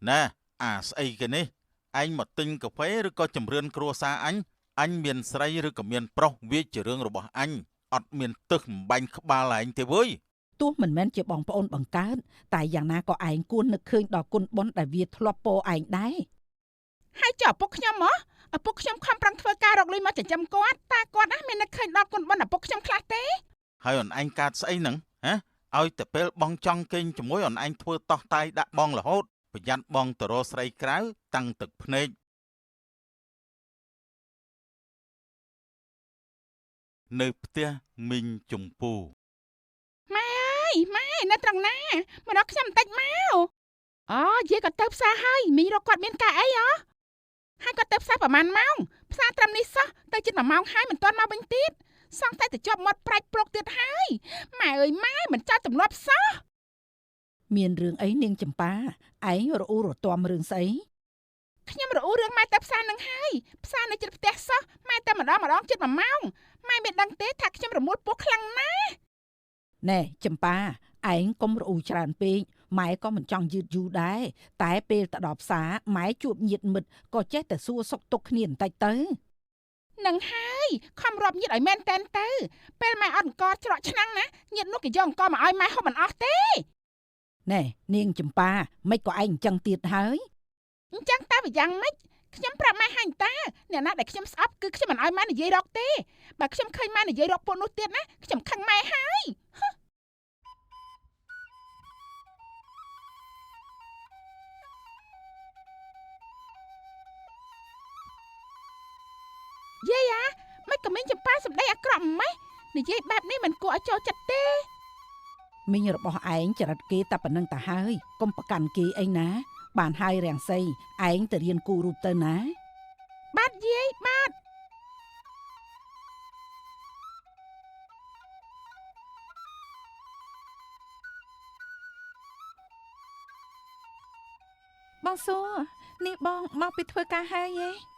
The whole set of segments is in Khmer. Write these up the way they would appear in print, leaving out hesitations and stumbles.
ណែស្អីគេនេះអញមកទិញកាហ្វេឬក៏ចម្រឿនគ្រួសារអញមានស្រីឬក៏មានប្រុសវាជារឿងរបស់អញអត់មានទឹះបំបាញ់ក្បាលឯងទេវើយទោះមិនមែនជាបងប្អូនបង្កើតតែយ៉ាងណាក៏ឯងគួរនឹកឃើញដល់គុណបុណ្យដែលវាធ្លាប់ពោឯងដែរហើយចុះឪពុកខ្ញុំហ៎ឪពុកខ្ញុំខំប្រឹងធ្វើការរកលុយមកចិញ្ចឹមគាត់តែគាត់មាននឹកឃើញដល់គុណបុណ្យឪពុកខ្ញុំខ្លះទេហើយអូនឯងកើតស្អីហ្នឹងហ៎ឲ្យតែពេលបងចង់គេងជាមួយអូនឯងធ្វើតោះតាយដាក់បងរហូតប្រយ័ត្នបងទៅរកស្រីក្រៅតាំងទឹកភ្នែកនៅផ្ទះមីងជំពូម៉ែអើយម៉ែនៅត្រង់ណាមករកខ្ញុំបន្តិចមកអូយាយគាត់ទៅផ្សារហើយមីងរកគាត់មានការអីហ៎ហើយគាត់ទៅផ្សារប្រហែលម៉ោងផ្សារត្រឹមនេះសោះទៅជិត1ម៉ោងហើយមិនទាន់មកវិញទៀតសង្ស័យទៅជាប់មាត់ប្រាច់ព្រុកទៀតហើយម៉ែអើយម៉ែមិនចាត់ទម្លាប់សោះមានរឿងអីនាងចម្ប៉ាឯងរអ៊ូរទាំរឿងស្អីខ្ញុំរអ៊ូរឿងម៉ែទៅផ្សារនឹងហើយផ្សារនៅជិតផ្ទះសោះម៉ែទៅម្ដងជិត1ម៉ោងម៉ែមានដឹងទេថាខ្ញុំរមួលពោះខ្លាំងណាស់ណែចម្ប៉ាឯងកុំរអ៊ូច្រើនពេកម៉ែក៏មិនចង់យឺតយូរដែរតែពេលទៅដល់ផ្សារម៉ែជួបញាតិមិត្តក៏ចេះតែសួរសុខទុក្ខគ្នាបន្តិចទៅនឹងហើយខំរាប់ញាតិឲ្យមែនតែនទៅពេលម៉ែអត់អង្គច្រកឆ្នាំងណាញាតិនោះគេយកអង្គមកឲ្យម៉ែហូបមិនអស់ទេណែនាងចម្ប៉ាមិនក៏ឯងអញ្ចឹងទៀតហើយអញ្ចឹងតើវាយ៉ាងម៉េចខ្ញុំប្រាប់ម៉ែហាញ់តាអ្នកណាដែលខ្ញុំស្អប់គឺខ្ញុំមិនឲ្យម៉ែនិយាយរកទេបើខ្ញុំឃើញម៉ែនិយាយរកពួកនោះទៀតណាខ្ញុំខឹងម៉ែហើយយាយមិនក៏មីងចម្ប៉ាសម្ដីអាក្រក់ម៉េះនិយាយបែបនេះមិនគួរឲ្យចូលចិត្តទេមីងរបស់ឯងចរិតគេតែប៉ុណ្្នឹងទៅហើយកុំប្រកាន់គេអីណាបានហើយរាំងសីឯងទៅរៀនគូរូបទៅណាបាទយាយបាទបងសួរនេះបងមកពីធ្វើការហើយហ៎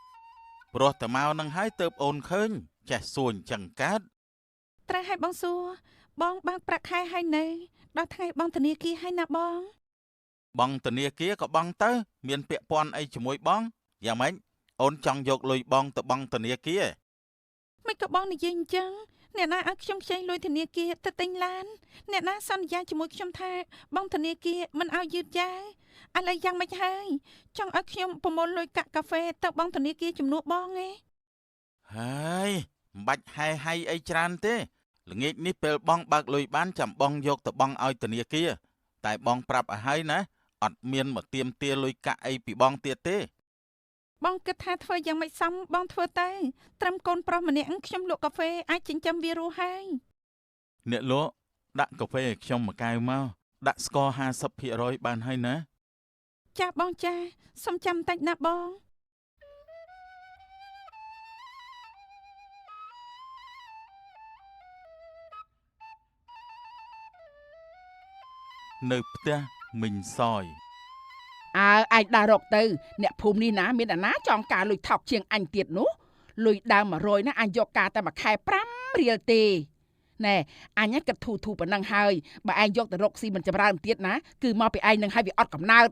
ព្រោះតែមកនឹងហើយទៅអូនឃើញចេះសួរអញ្ចឹងកើតត្រូវឲ្យបងសួរបងបាំងប្រាក់ខែឲ្យនៅដល់ថ្ងៃបងធនាគារឲ្យណាបងធនាគារក៏បងទៅមានពាក់ព័ន្ធអីជាមួយបងយ៉ាងម៉េចអូនចង់យកលុយបងទៅបងធនាគារមិនក៏បងនិយាយអញ្ចឹងអ្នកណាឲ្យខ្ញុំខ្ចីលុយធនាគារទៅទិញឡានអ្នកណាសន្យាជាមួយខ្ញុំថាបងធនាគារមិនឲ្យយឺតយ៉ាវឥឡូវយ៉ាងម៉េចហើយចង់ឲ្យខ្ញុំប្រមូលលុយកាក់កាហ្វេទៅបងធនាគារជំនួសបងឯងហើយមិនបាច់ហែហៃអីច្រើនទេល្ងាចនេះពេលបងបើកលុយបានចាំបងយកទៅបងឲ្យធនាគារតែបងប្រាប់ឲ្យហើយណាអត់មានមកទាមទារលុយកាក់អីពីបងទៀតទេបងគិតថាធ្វើយ៉ាងម៉េចសមបងធ្វើទៅត្រឹមកូនប្រុសម្នាក់ខ្ញុំលក់កាហ្វេអាចចិញ្ចឹមវារស់ហើយអ្នកលក់ដាក់កាហ្វេឲ្យខ្ញុំមួយកែវមកដាក់ស្ករ 50% បានហើយណាចាបងចាសុំចាំតិចណាបងនៅផ្ទះមីងសយឯងដើររកទៅអ្នកភូមិនេះណាមានអាណាចង់ការលុយថោកជាងអញទៀតនោះលុយដើម100ណាអញយកការតែមួយខែ5រៀលទេណែអញគិតធូប៉ុណ្ណឹងហើយបើឯងយកទៅរកស៊ីមិនចម្រើនទៀតណាគឺមកពីឯងនឹងឲ្យវាអត់កំណើត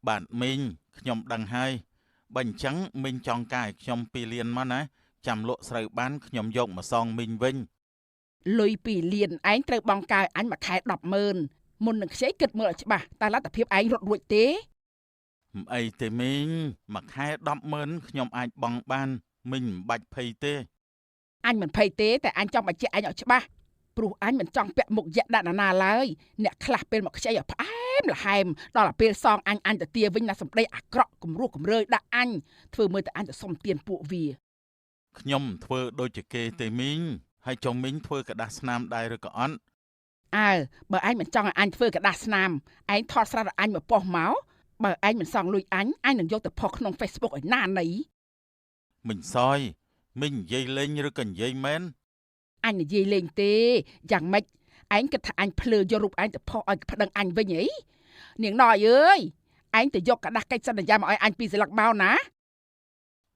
បាទមីងខ្ញុំដឹងហើយបើអញ្ចឹងមីងចង់ការឲ្យខ្ញុំ2លានមកណាចាំលក់ស្រូវបានខ្ញុំយកមកសងមីងវិញលុយ2លានឯងត្រូវបង់ការអញមួយខែ100000មុននឹងខ្ចីគិតមើលឲ្យច្បាស់តើលទ្ធភាពឯងរត់រួចទេមិនអីទេមីងមួយខែ100000ខ្ញុំអាចបង់បានមីងមិនបាច់ភ័យទេអញមិនភ័យទេតែអញចង់បញ្ជាក់ឯងឲ្យច្បាស់ព្រោះអញមិនចង់ពាក់មុខយៈដាក់ណាឡើយអ្នកខ្លះពេលមកខ្ចីឲ្យផ្អែមល្ហែមដល់ពេលសងអញទៅទាវិញណាសម្ដីអាក្រក់គំរោះគំរើយដាក់អញធ្វើមើលតែអញទៅសុំទានពួកវាខ្ញុំធ្វើដូចជាគេទេមីងហើយចុងមីងធ្វើกระดาษស្នាមដែរឬក៏អត់បើឯងមិនចង់ឲ្យអញធ្វើกระดาษស្នាមឯងថតស្រាប់ឲ្យអញមកប៉ុស្តិ៍មកបើឯងមិនសងលុយអញនឹងយកទៅផុសក្នុង Facebook ឲ្យណាណីមីងសយមីងនិយាយលេងឬក៏និយាយមែនអញនិយាយលេងទេយ៉ាងម៉េចឯងគិតថាអញភ្លើយករូបឯងទៅផុសឲ្យប្តឹងអញវិញហីនាងណយអើយឯងទៅយកกระดาษកិច្ចសន្យាមកឲ្យអញ2ស្លឹកមកណា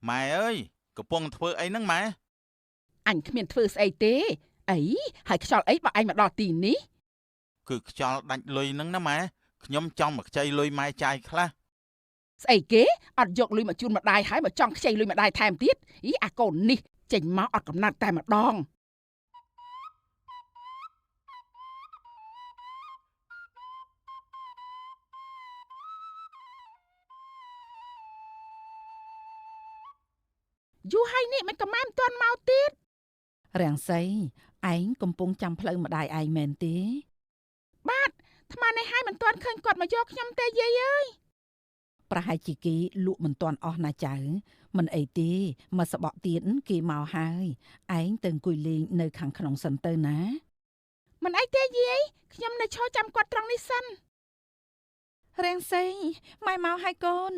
ម៉ែអើយកំពុងធ្វើអីហ្នឹងម៉ែអញគ្មានធ្វើស្អីទេអីហើយខ្យល់អីបើឯងមកដល់ទីនេះគឺខ្យល់ដាច់លុយហ្នឹងណាម៉ែខ្ញុំចង់មកខ្ចីលុយម៉ែចាយខ្លះ ស្អីគេអត់យកលុយមកជូនម្ដាយហើយមកចង់ខ្ចីលុយម្ដាយថែមទៀតអីអាកូននេះចេញមកអត់កំណត់តែម្ដងយូរហើយនេះមិនក៏ម៉ែមិនទាន់មកទៀតរាំងសីឯងកំពុងចាំផ្លូវម្ដាយឯងមែនទេបាទថ្មនេះហើយមិនទាន់ឃើញគាត់មកយកខ្ញុំទេយាយអើយប្រហែលជាគេលក់មិនទាន់អស់ណាចៅមិនអីទេមកសបកទៀតគេមកហើយឯងទៅអង្គុយលេងនៅខាងក្នុងសិនទៅណាមិនអីទេយាយខ្ញុំនៅឈរចាំគាត់ត្រង់នេះសិនរាំងសីម៉ែមកហើយកូន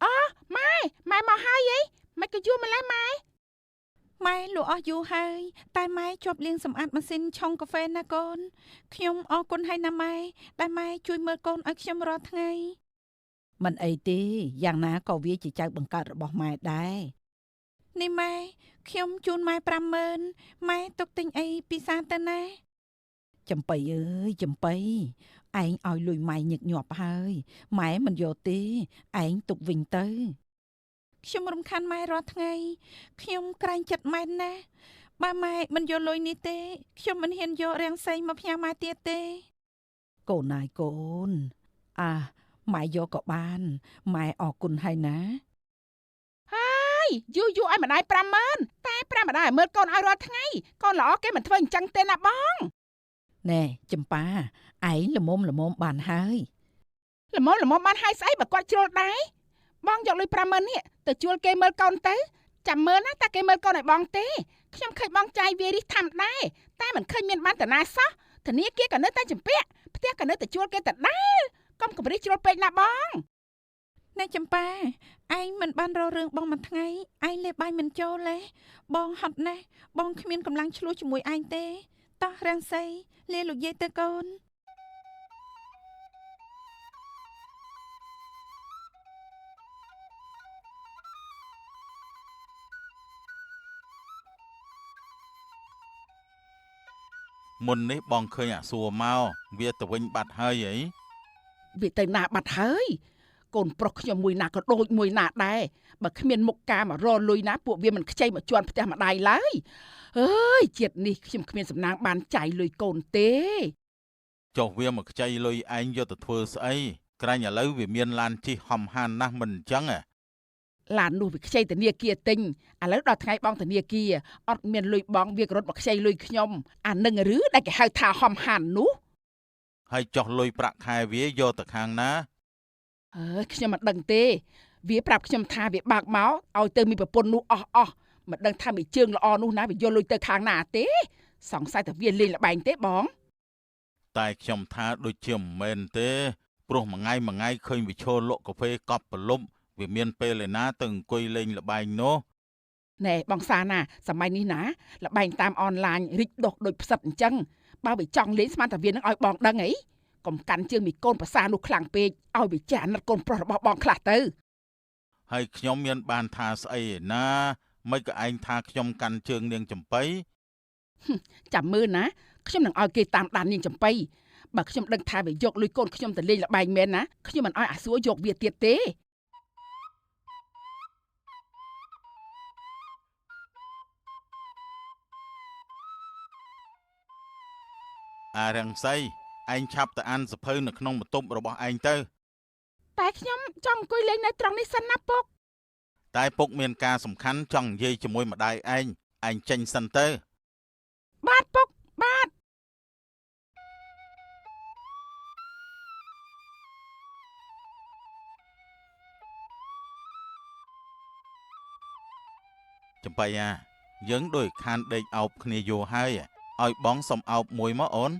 អូម៉ែមកហើយអីមិនក៏យូរម្ល៉េះម៉ែម៉ែលក់អស់យូរហើយតែម៉ែជាប់លាងសម្អាតម៉ាស៊ីនឆុងកាហ្វេណាកូនខ្ញុំអរគុណហើយណាម៉ែដែលម៉ែជួយមើលកូនឲ្យខ្ញុំរាល់ថ្ងៃមិនអីទេយ៉ាងណាក៏វាជាចៅបង្កើតរបស់ម៉ែដែរនេះម៉ែខ្ញុំជូនម៉ែ 50000 ម៉ែទុកទិញអីពិសាទៅណាចំបៃអើយចំបៃឯងឲ្យលុយម៉ែញឹកញាប់ហើយម៉ែមិនយកទេឯងទុកវិញទៅខ្ញុំរំខានម៉ែរាល់ថ្ងៃខ្ញុំក្រែងចិត្តម៉ែណាស់បើម៉ែមិនយកលុយនេះទេខ្ញុំមិនហ៊ានយករាំងសីមកផ្ញើម៉ែទៀតទេកូនណាយកូនម៉ែយកក៏បានម៉ែអរគុណហើយណាហើយយូរឲ្យម្ដាយ 50000 តែ5ម្ដាយមើលកូនឲ្យរាល់ថ្ងៃកូនល្អគេមិនធ្វើអញ្ចឹងទេណាបងណែចំប៉ាឯងល្មមបានហើយល្មមបានហើយស្អីបើគាត់ជ្រុលដែរបងយកលុយ 50000 នេះទៅជួលគេមើលកូនទៅចាំមើលណាតើគេមើលកូនឲ្យបងទេខ្ញុំឃើញបងចាយវារិះថាំដែរតែមិនឃើញមានបានតាណាសោះធនាគារក៏នៅតែចម្ពាក់ផ្ទះក៏នៅតែជួលគេដដែលកុំកម្រិះជ្រុលពេកណាបងណែចំប៉ាឯងមិនបានរករឿងបងមួយថ្ងៃឯងលេបបាយមិនចូលទេបងហត់ណាស់បងគ្មានកម្លាំងឆ្លោះជាមួយឯងទេតោះរាំងសីលាលោកយាយទៅកូនមុននេះបងឃើញអាសួរមកវាទៅវិញបាត់ហើយអីវាទៅណាបាត់ហើយកូនប្រុសខ្ញុំមួយណាក៏ដូចមួយណាដែរបើគ្មានមុខការមករលុយណាពួកវាមិនខ្ចីមកជន់ផ្ទះម្ដាយឡើយអើយជាតិនេះខ្ញុំគ្មានសំណាងបានចាយលុយកូនទេចុះវាមកខ្ចីលុយឯងយកទៅធ្វើស្អីក្រែងឥឡូវវាមានឡានជិះហំហានណាស់មិនអញ្ចឹងឡាននោះវាខ្ចីធនាគារទិញឥឡូវដល់ថ្ងៃបងធនាគារអត់មានលុយបងវាក៏រត់មកខ្ចីលុយខ្ញុំអានឹងឬដែលគេហៅថាហំហាននោះហើយចុះលុយប្រាក់ខែវាយកទៅខាងណាខ្ញុំមិនដឹងទេវាប្រាប់ខ្ញុំថាវាបើកមកឲ្យទៅមានប្រពន្ធនោះអស់មិនដឹងថាមានជើងល្អនោះណាវាយកលុយទៅខាងណាទេសង្ស័យថាវាលេងល្បែងទេបងតែខ្ញុំថាដូចជាមិនមែនទេព្រោះមួយថ្ងៃឃើញវាឈរលក់កាហ្វេកប់ប្រលប់វាមានពេលឯណាទៅអង្គុយលេងល្បែងនោះណែបងសាណាសម័យនេះណាល្បែងតាមអនឡាញរីកដុះដូចផ្សិតអញ្ចឹងបើវាចង់លេងស្មានតែវានឹងឲ្យបងដឹងអីកុំកាន់ជើងមីកូនប្រសានោះខ្លាំងពេកឲ្យវាចាអាណិតកូនប្រុសរបស់បងខ្លះទៅហើយខ្ញុំមានបានថាស្អីឯណាមិនក៏ឯងថាខ្ញុំកាន់ជើងនាងចំបៃចាំមើលណាខ្ញុំនឹងឲ្យគេតាមដាននាងចំបៃបើខ្ញុំដឹងថាវាយកលុយកូនខ្ញុំទៅលេងល្បែងមែនណាខ្ញុំមិនឲ្យអាសួរយកវាទៀតទេរាំងសីឯងឆាប់ទៅអានសភៅនៅក្នុងបន្ទប់របស់ឯងទៅតែខ្ញុំចង់អង្គុយលេងនៅត្រង់នេះសិនណាពុកតែពុកមានការសំខាន់ចង់និយាយជាមួយម្ដាយឯងចេញសិនទៅបាទពុកបាទចំបៃយើងដូចខានដេកអោបគ្នាយូរហើយឲ្យបងសុំអោបមួយមកអូន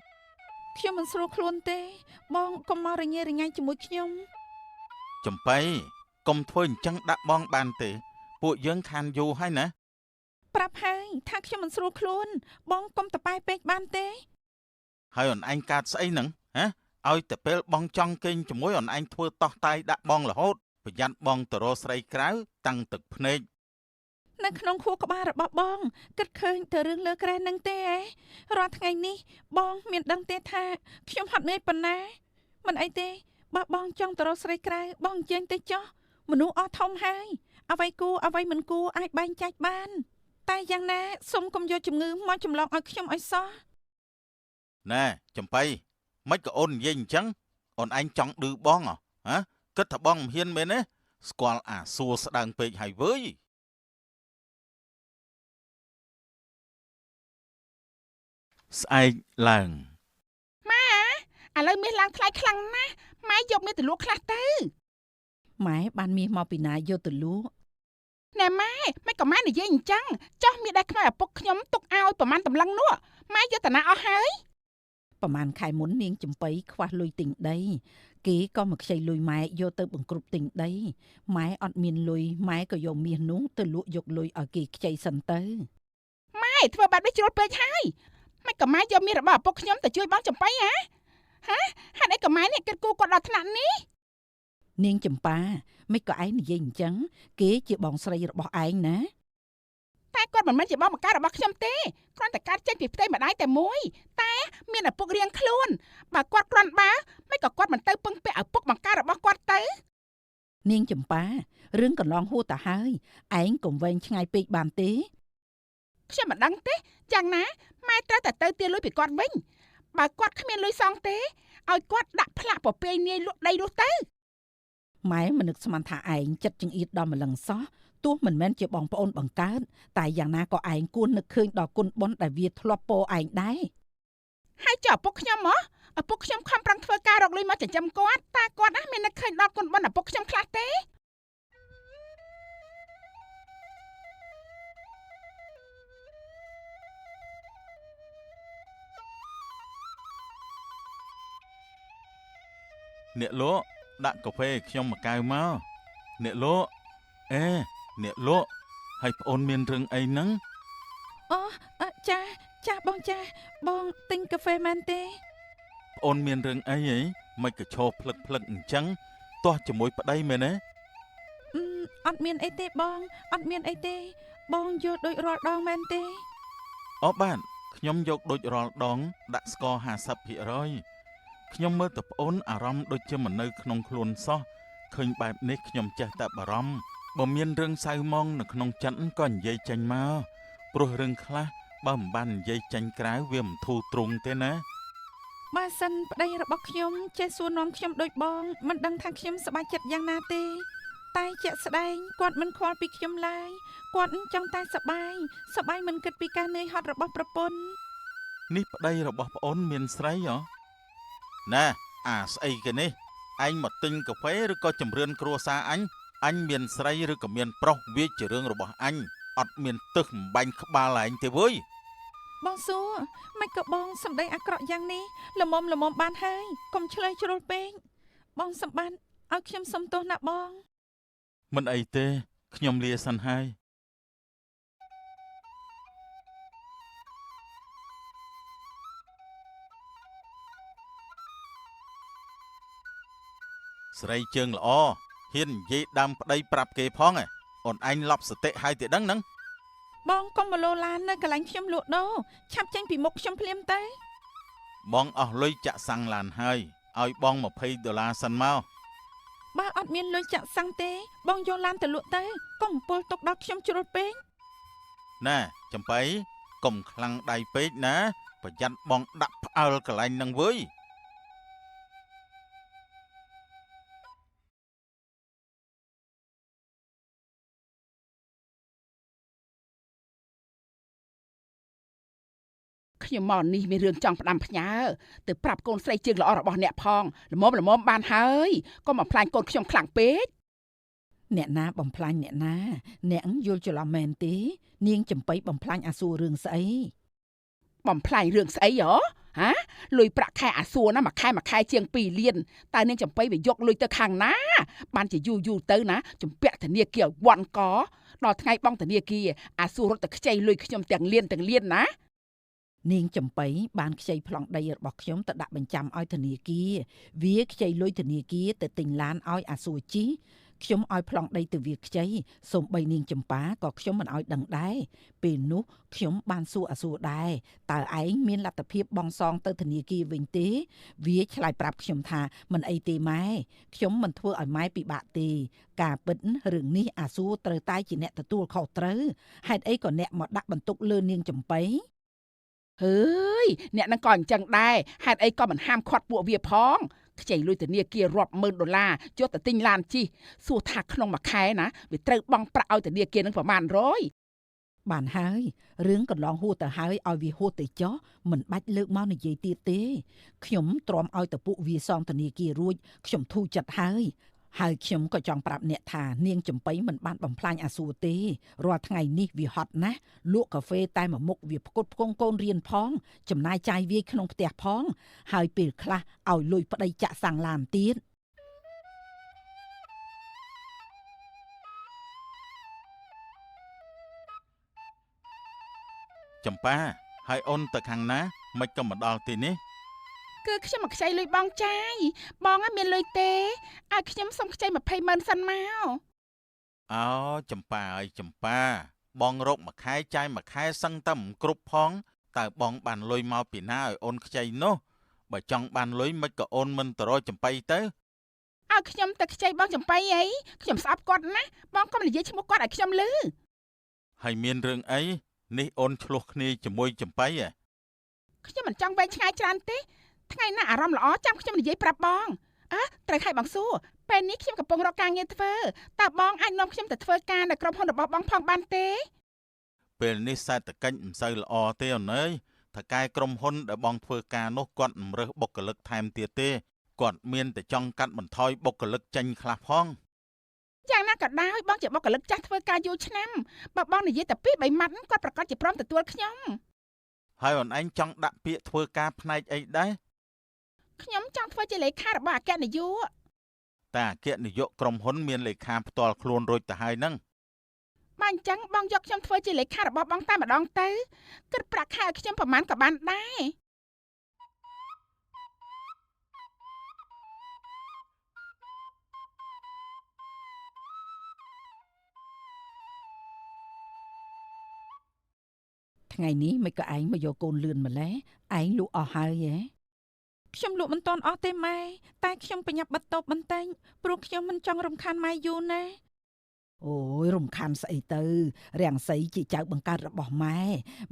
ខ្ញុំមិនស្រួលខ្លួនទេបងកុំមករញ៉េរញ៉ៃជាមួយខ្ញុំចំបៃកុំធ្វើអញ្ចឹងដាក់បងបានទេពួកយើងខានយូរហើយណាប្រាប់ហើយថាខ្ញុំមិនស្រួលខ្លួនបងកុំតប៉ែពេកបានទេហើយអូនឯងកាត់ស្អីហ្នឹងឲ្យតែពេលបងចង់គេងជាមួយអូនឯងធ្វើតោះតាយដាក់បងរហូតប្រយ័ត្នបងទៅរកស្រីក្រៅតាំងទឹកភ្នែកនៅក្នុងខួរក្បាលរបស់បងគិតឃើញទៅរឿងលើក្រែនឹងទេរាល់ថ្ងៃនេះបងមានដឹងទេថាខ្ញុំហត់នឿយប៉ុណ្ណាមិនអីទេ បើបងចង់ទៅរកស្រីក្រៅបងអញ្ជើញទៅចុះមនុស្សអស់ធំហើយអ្វីគួរអ្វីមិនគួរអាចបែងចែកបានតែយ៉ាងណាសុំកុំយកជំងឺមកចម្លងឲ្យខ្ញុំឲ្យសោះ ណែចំបៃមិនក៏អូននិយាយអញ្ចឹងអូនឯងចង់ឌឺបងហ៎គិតថាបងមិនហ៊ានមែនទេស្គាល់អាសួរស្ដើងពេកហើយវើយស្អែកឡើង ម៉ែឥឡូវមាសឡើងថ្លៃខ្លាំងណាស់ម៉ែយកមាសទៅលក់ខ្លះទៅ ម៉ែបានមាសមកពីណាយកទៅលក់ ណែម៉ែមិនក៏ម៉ែនិយាយអញ្ចឹងចោះមាសដែលខ្នើយឪពុកខ្ញុំទុកឲ្យប្រមាណតម្លឹងនោះម៉ែយកតាណាអស់ហើយ ប្រហែលខែមុននាងចំបៃខ្វះលុយទិញដីគេក៏មកខ្ចីលុយម៉ែយកទៅបង្គ្រប់ទិញដីម៉ែអត់មានលុយម៉ែក៏យកមាសនោះទៅលក់យកលុយឲ្យគេខ្ចីសិនទៅ ម៉ែធ្វើបែបនេះជ្រុលពេកហើយមិនក៏ម៉ែយកមាសរបស់ឪពុកខ្ញុំទៅជួយបងចំបៃហ៎ហេតុអីក៏ម៉ែនេះគិតគូរគាត់ដល់ថ្នាក់នេះ នាងចំប៉ាមិនក៏ឯងនិយាយអញ្ចឹងគេជាបងស្រីរបស់ឯងណា តែគាត់មិនមែនជាបងបង្កើតរបស់ខ្ញុំទេគ្រាន់តែកើតចេញពីផ្ទៃម្ដាយតែមួយតែមានឪពុករៀងខ្លួនបើគាត់គ្រាន់បើមិនក៏គាត់មិនទៅពឹងពាក់ឪពុកបង្កើតរបស់គាត់ទៅ នាងចំប៉ារឿងកន្លងហួសទៅហើយឯងកុំវែងឆ្ងាយពេកបានទេ ខ្ញុំមិនដឹងទេយ៉ាងណាម៉ែត្រូវតែទៅទារលុយពីគាត់វិញបើគាត់គ្មានលុយសងទេឲ្យគាត់ដាក់ផ្លាកប្រពៃនាយលក់ដីនោះទៅ ម៉ែមិននឹកស្មានថាឯងចិត្តចង្អៀតដល់ម្លឹងសោះទោះមិនមែនជាបងប្អូនបង្កើតតែយ៉ាងណាក៏ឯងគួរនឹកឃើញដល់គុណបុណ្យដែលវាធ្លាប់ពោឯងដែរ ហើយចុះឪពុកខ្ញុំហ៎ឪពុកខ្ញុំខំប្រឹងធ្វើការរកលុយមកចិញ្ចឹមគាត់តែគាត់ណាមាននឹកឃើញដល់គុណបុណ្យឪពុកខ្ញុំខ្លះទេ អ្នកលក់ដាក់កាហ្វេខ្ញុំមួយកែវមកអ្នកលក់អេអ្នកលក់ហើយប្អូនមានរឿងអីហ្នឹង អូចាបងបងទិញកាហ្វេមែនទេ ប្អូនមានរឿងអីហីមិនក៏ឈោផ្លឹកអញ្ចឹងទាស់ជាមួយប្តីមែនទេ អត់មានអីទេបងអត់មានអីទេបងយកដូចរាល់ដងមែនទេ អូបាទខ្ញុំយកដូចរាល់ដងដាក់ស្ករ 50% ខ្ញុំមើលទៅប្អូនអារម្មណ៍ដូចជាមិននៅក្នុងខ្លួនសោះឃើញបែបនេះខ្ញុំចេះតែបារម្ភបើមានរឿងសៅហ្មងនៅក្នុងចិត្តក៏និយាយចេញមកព្រោះរឿងខ្លះបើមិនបាននិយាយចេញក្រៅវាមិនធូរទ្រង់ទេណា បើសិនប្តីរបស់ខ្ញុំចេះសួរនាំខ្ញុំដូចបងមិនដឹងថាខ្ញុំសប្បាយចិត្តយ៉ាងណាទេតែជាក់ស្ដែងគាត់មិនខ្វល់ពីខ្ញុំឡើយគាត់ចង់តែសប្បាយមិនគិតពីការនឿយហត់របស់ប្រពន្ធ នេះប្តីរបស់ប្អូនមានស្រីហ៎ណែអាស្អីគេនេះឯងមកទិញកាហ្វេឬក៏ចម្រឿនគ្រួសារអញមានស្រីឬក៏មានប្រុសវាជារឿងរបស់អញអត់មានទឹកបំបាញ់ក្បាលឯងទេវើយ បងសួរមិនក៏បងសម្ដីអាក្រក់យ៉ាងនេះល្មមបានហើយកុំឆ្លើយជ្រុលពេកបងសម្បត្តិឲ្យខ្ញុំសុំទោសណាបង មិនអីទេខ្ញុំលាសិនហើយស្រីជើងល្អហ៊ាននិយាយដើមប្តីប្រាប់គេផងអូនឯងឡប់សតិហើយទេដឹងហ្នឹង បងកុំមកលោឡាននៅកន្លែងខ្ញុំលក់ដូរឆាប់ចេញពីមុខខ្ញុំភ្លាមទៅ បងអស់លុយចាក់សាំងឡានហើយឲ្យបង$20សិនមក បើអត់មានលុយចាក់សាំងទេបងយកឡានទៅលក់ទៅកុំពលទុកដល់ខ្ញុំជ្រុលពេក ណែចំបៃកុំខ្លាំងដៃពេកណាប្រយ័ត្នបងដាក់ផ្អើលកន្លែងហ្នឹងវើយ ខ្ញុំមកនេះមានរឿងចង់ផ្ដាំផ្ញើទៅប្រាប់កូនស្រីជើងល្អរបស់អ្នកផងល្មមបានហើយកុំបំផ្លាញកូនខ្ញុំខ្លាំងពេក អ្នកណាបំផ្លាញអ្នកណាអ្នកយល់ច្រឡំមែនទេនាងចំបៃបំផ្លាញអាសួររឿងស្អី បំផ្លាញរឿងស្អីហ៎លុយប្រាក់ខែអាសួរណាមួយខែជាង2លានតើនាងចំបៃវាយកលុយទៅខាងណាបានជាយូរទៅណាជំពាក់ធនាគារវ៉ាន់កដល់ថ្ងៃបងធនាគារអាសួររត់ទៅខ្ចីលុយខ្ញុំទាំងលានណា នាងចំបៃបានខ្ចីប្លង់ដីរបស់ខ្ញុំទៅដាក់បញ្ចាំឲ្យធនាគារវាខ្ចីលុយធនាគារទៅទិញឡានឲ្យអាសួរជី ខ្ញុំឲ្យប្លង់ដីទៅវាខ្ចីសូម្បីនាងចម្ប៉ាក៏ខ្ញុំមិនឲ្យដឹងដែរពេលនោះខ្ញុំបានសួរអាសួរដែរតើឯងមានលទ្ធភាពបង់សងទៅធនាគារវិញទេវាឆ្លើយប្រាប់ខ្ញុំថាមិនអីទេម៉ែខ្ញុំមិនធ្វើឲ្យម៉ែពិបាកទេការពិតរឿងនេះអាសួរត្រូវតែជាអ្នកទទួលខុសត្រូវហេតុអីក៏អ្នកមកដាក់បន្ទុកលើនាងចំបៃហើយអ្នកនឹងក៏អញ្ចឹងដែរហេតុអីក៏មិនហាមឃាត់ពួកវាផងខ្ចីលុយធនាគាររាប់ម៉ឺនដុល្លារយកទៅទិញឡានជិះសួរថាក្នុងមួយខែណាវាត្រូវបង់ប្រាក់ឲ្យធនាគារនឹងប្រមាណ100បានហើយរឿងកន្លងហួសទៅហើយឲ្យវាហួសទៅចុះមិនបាច់លើកមកនិយាយទៀតទេខ្ញុំទ្រាំឲ្យតពួកវាសងធនាគាររួចខ្ញុំធូរចិត្តហើយខ្ញុំក៏ចង់ប្រាប់អ្នកថានាងចំបៃមិនបានបំផ្លាញអាសួរទេរាល់ថ្ងៃនេះវាហត់ណាស់លក់កាហ្វេតែមួយមុខវាផ្គត់ផ្គង់កូនរៀនផងចំណាយចាយវាយក្នុងផ្ទះផងហើយពេលខ្លះឲ្យលុយប្តីចាក់សាំងឡានទៀតចម្ប៉ាហើយអូនទៅខាងណាមិនក៏មកដល់ទីនេះគឺខ្ញុំមកខ្ចីលុយបងចាយបងមានលុយទេឲ្យខ្ញុំសុំខ្ចី200000សិនមកអូចម្ប៉ាអើយចម្ប៉ាបងរកមួយខែចាយមួយខែសឹងតែមិនគ្រប់ផងតើបងបានលុយមកពីណាឲ្យអូនខ្ចីនោះបើចង់បានលុយមិនក៏អូនមិនទៅរកចម្ប៉ៃទៅឲ្យខ្ញុំទៅខ្ចីបងចំបៃអីខ្ញុំស្អប់គាត់ណាបងកុំនិយាយឈ្មោះគាត់ឲ្យខ្ញុំឮហើយមានរឿងអីនេះអូនឆ្លោះគ្នាជាមួយចម្ប៉ៃខ្ញុំមិនចង់វែងឆ្ងាយច្រើនទេថ្ងៃណាអារម្មណ៍ល្អចាំខ្ញុំនិយាយប្រាប់បងត្រូវឲ្យបងសួរពេលនេះខ្ញុំកំពុងរកការងារធ្វើតើបងអាចនាំខ្ញុំទៅធ្វើការនៅក្រុមហ៊ុនរបស់បងផងបានទេពេលនេះសេដ្ឋកិច្ចមិនសូវល្អទេអូនអើយថៅកែក្រុមហ៊ុនដែលបងធ្វើការនោះគាត់មិនរើសបុគ្គលិកថែមទៀតទេគាត់មានតែចង់កាត់បន្ថយបុគ្គលិកចេញខ្លះផងយ៉ាងណាក៏ដោយបងជាបុគ្គលិកចាស់ធ្វើការយូរឆ្នាំបើបងនិយាយតែ2-3ម៉ាត់គាត់ប្រកាសជាព្រមទទួលខ្ញុំហើយអូនឯងចង់ដាក់ពាក្យធ្វើការផ្នែកអីដែរខ្ញុំចង់ធ្វើជាលេខារបស់អគ្គនាយកតែអគ្គនាយកក្រុមហ៊ុនមានលេខាផ្ទាល់ខ្លួនរួចទៅហើយហ្នឹងបើអញ្ចឹងបងយកខ្ញុំធ្វើជាលេខារបស់បងតែម្ដងទៅគិតប្រាក់ខែឲ្យខ្ញុំប្រហែលក៏បានដែរថ្ងៃនេះមិនក៏ឯងមកយកកូនលឿនម្លេះឯងលក់អស់ហើយហ៎ខ្ញុំលក់មិនទាន់អស់ទេម៉ែតែខ្ញុំប្រញាប់បិទតូបបន្តិចព្រោះខ្ញុំមិនចង់រំខានម៉ែយូរណាអូយរំខានស្អីទៅរាំងសីជាចៅបង្កើតរបស់ម៉ែ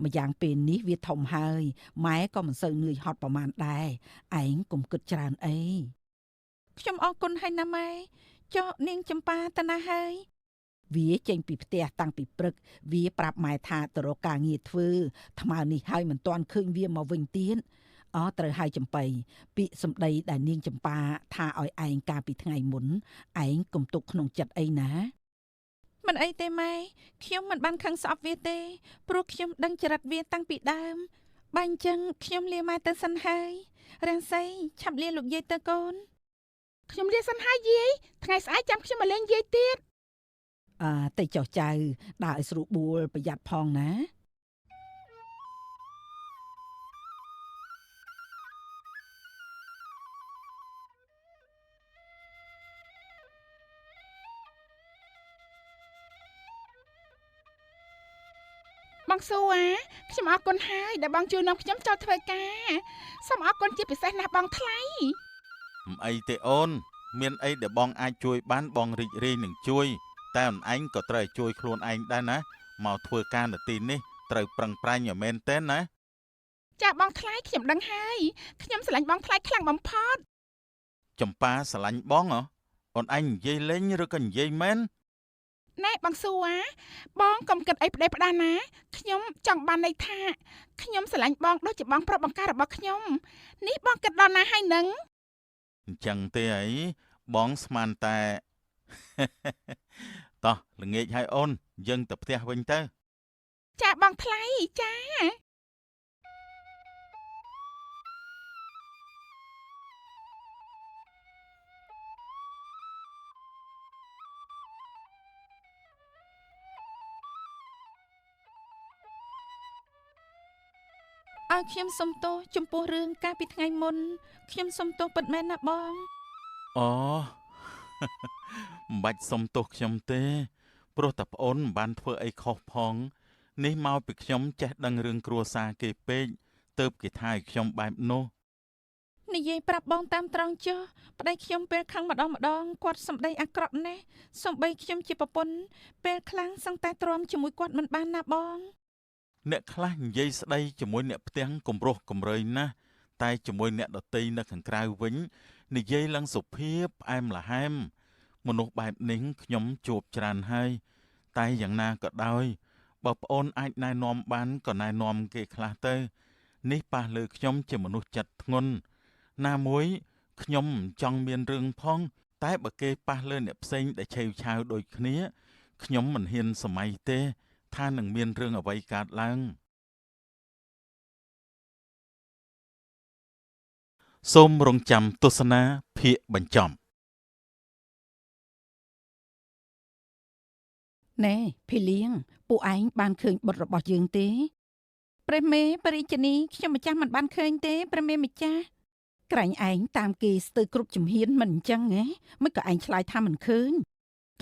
ម្យ៉ាងពេលនេះវាធំហើយម៉ែក៏មិនសូវនឿយហត់ប្រមាណដែរឯងកុំគិតច្រើនអីខ្ញុំអរគុណហើយណាម៉ែចុះនាងចម្ប៉ាតាណាហើយវាចេញពីផ្ទះតាំងពីព្រឹកវាប្រាប់ម៉ែថាទៅរកការងារធ្វើថ្មើរនេះហើយមិនទាន់ឃើញវាមកវិញទៀតត្រូវហើយចំបៃពាក្យសម្ដីដែលនាងចម្ប៉ាថាឲ្យឯងកាលពីថ្ងៃមុនឯងកុំទុកក្នុងចិត្តអីណាមិនអីទេម៉ែខ្ញុំមិនបានខឹងស្អប់វាទេព្រោះខ្ញុំដឹងចរិតវាតាំងពីដើមបើអញ្ចឹងខ្ញុំលាម៉ែទៅសិនហើយរាំងសីឆាប់លាលោកយាយទៅកូនខ្ញុំលាសិនហើយយាយថ្ងៃស្អែកចាំខ្ញុំមកលេងយាយទៀតទៅចុះចៅដើរឲ្យស្រួលបួលប្រយ័ត្នផងណាបងសួរខ្ញុំអរគុណហើយដែលបងជួយនាំខ្ញុំចូលធ្វើការសូមអរគុណជាពិសេសណាស់បងថ្លៃមិនអីទេអូនមានអីដែលបងអាចជួយបានបងរីករាយនឹងជួយតែអូនឯងក៏ត្រូវជួយខ្លួនឯងដែរណាមកធ្វើការនៅទីនេះត្រូវប្រឹងប្រែងឲ្យមែនទេណាចាបងថ្លៃខ្ញុំដឹងហើយខ្ញុំស្រឡាញ់បងថ្លៃខ្លាំងបំផុតចម្ប៉ាស្រឡាញ់បងអូនឯងនិយាយលេងឬក៏និយាយមែនណែបងសួរបងកុំគិតអីផ្ដេសផ្ដាសណាខ្ញុំចង់បានន័យថាខ្ញុំស្រឡាញ់បងដូចជាបងប្រុសបង្ការរបស់ខ្ញុំនេះបងគិតដល់ណាហើយនឹងអញ្ចឹងទេអីបងស្មានតែតោះល្ងាចឲ្យអូនយើងទៅផ្ទះវិញទៅចាបងថ្លៃចាឲ្យខ្ញុំសុំទោសចំពោះរឿងកាលពីថ្ងៃមុនខ្ញុំសុំទោសពិតមែនណាបងអូ មិនបាច់សុំទោសខ្ញុំទេព្រោះតែប្អូនមិនបានធ្វើអីខុសផងនេះមកពីខ្ញុំចេះដឹងរឿងគ្រួសារគេពេកទើបគេថាឲ្យខ្ញុំបែបនោះ និយាយប្រាប់បងតាមត្រង់ចុះប្តីខ្ញុំពេលខឹងម្ដងគាត់សម្ដីអាក្រក់ណាស់សំបីខ្ញុំជាប្រពន្ធពេលខ្លាំងសឹងតែទ្រាំជាមួយគាត់មិនបានណាបង អ្នកខ្លះនិយាយស្ដីជាមួយអ្នកផ្ទាំងគំរោះគំរើយណាស់តែជាមួយអ្នកដតីនៅខាងក្រៅវិញនិយាយឡើងសុភាពផ្អែមល្ហែមមនុស្សបែបនេះខ្ញុំជួបច្រើនហើយតែយ៉ាងណាក៏ដោយបើប្អូនអាចណែនាំបានក៏ណែនាំគេខ្លះទៅនេះប៉ះលើខ្ញុំជាមនុស្សចិត្តធ្ងន់ណាមួយខ្ញុំមិនចង់មានរឿងផងតែបើគេប៉ះលើអ្នកផ្សេងដែលឆេវឆាវដូចគ្នាខ្ញុំមិនហ៊ានសម័យទេថានឹងមានរឿងអ្វីកើតឡើងសូមរងចាំទស្សនាភាគបញ្ចប់ណែភីលៀងពួកឯងបានឃើញបុត្ររបស់យើងទេព្រះមេបរិជ្ជនីខ្ញុំម្ចាស់មិនបានឃើញទេព្រះមេម្ចាស់ក្រែងឯងតាមគេស្ទើរគ្រប់ជំហានមិនអញ្ចឹងហ៎មិនក៏ឯងឆ្លើយថាមិនឃើញ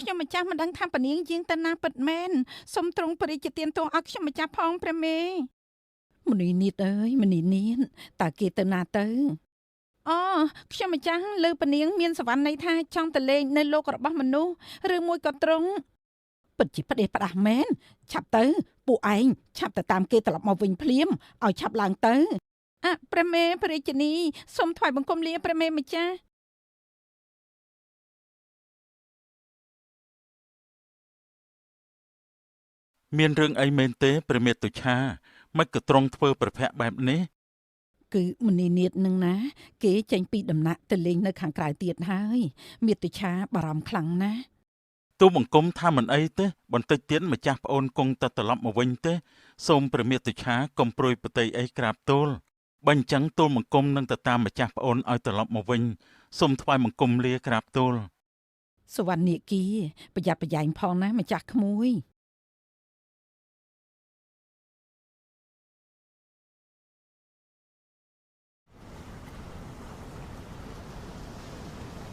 ខ្ញុំម្ចាស់មិនដឹងថាពនាងយាងទៅណាពិតមែនសុំទ្រង់បរិជ្ជទានទោសឲ្យខ្ញុំម្ចាស់ផងព្រះមេមនីនាថអើយមនីនាថតើគេទៅណាទៅអូខ្ញុំម្ចាស់លើពនាងមានសវណ្ណន័យថាចង់ទៅលេងនៅលោករបស់មនុស្សឬមួយក៏ទ្រង់ពិតជាផ្ដេសផ្ដាស់មែនឆាប់ទៅពួកឯងឆាប់ទៅតាមគេត្រឡប់មកវិញភ្លាមឲ្យឆាប់ឡើងទៅព្រះមេបរិជ្ជនីសូមថ្វាយបង្គំលាព្រះមេម្ចាស់មានរឿងអីមែនទេព្រះមេតុឆាមិនក៏ទ្រង់ធ្វើប្រភពបែបនេះគឺមនីនាថនឹងណាគេចេញពីដំណាក់ទៅលេងនៅខាងក្រៅទៀតហើយមេតុឆាបារម្ភខ្លាំងណាស់ទូបង្គំថាមិនអីទេបន្តិចទៀតម្ចាស់ប្អូនគង់តែត្រឡប់មកវិញទេសូមព្រះមេតុឆាកុំព្រួយប្រតិអីក្រាបទូលបើអញ្ចឹងទូលបង្គំនឹងទៅតាមម្ចាស់ប្អូនឲ្យត្រឡប់មកវិញសូមថ្វាយបង្គំលាក្រាបទូលសវណ្ណនាគីប្រយ័ត្នប្រយែងផងណាម្ចាស់ក្មួយ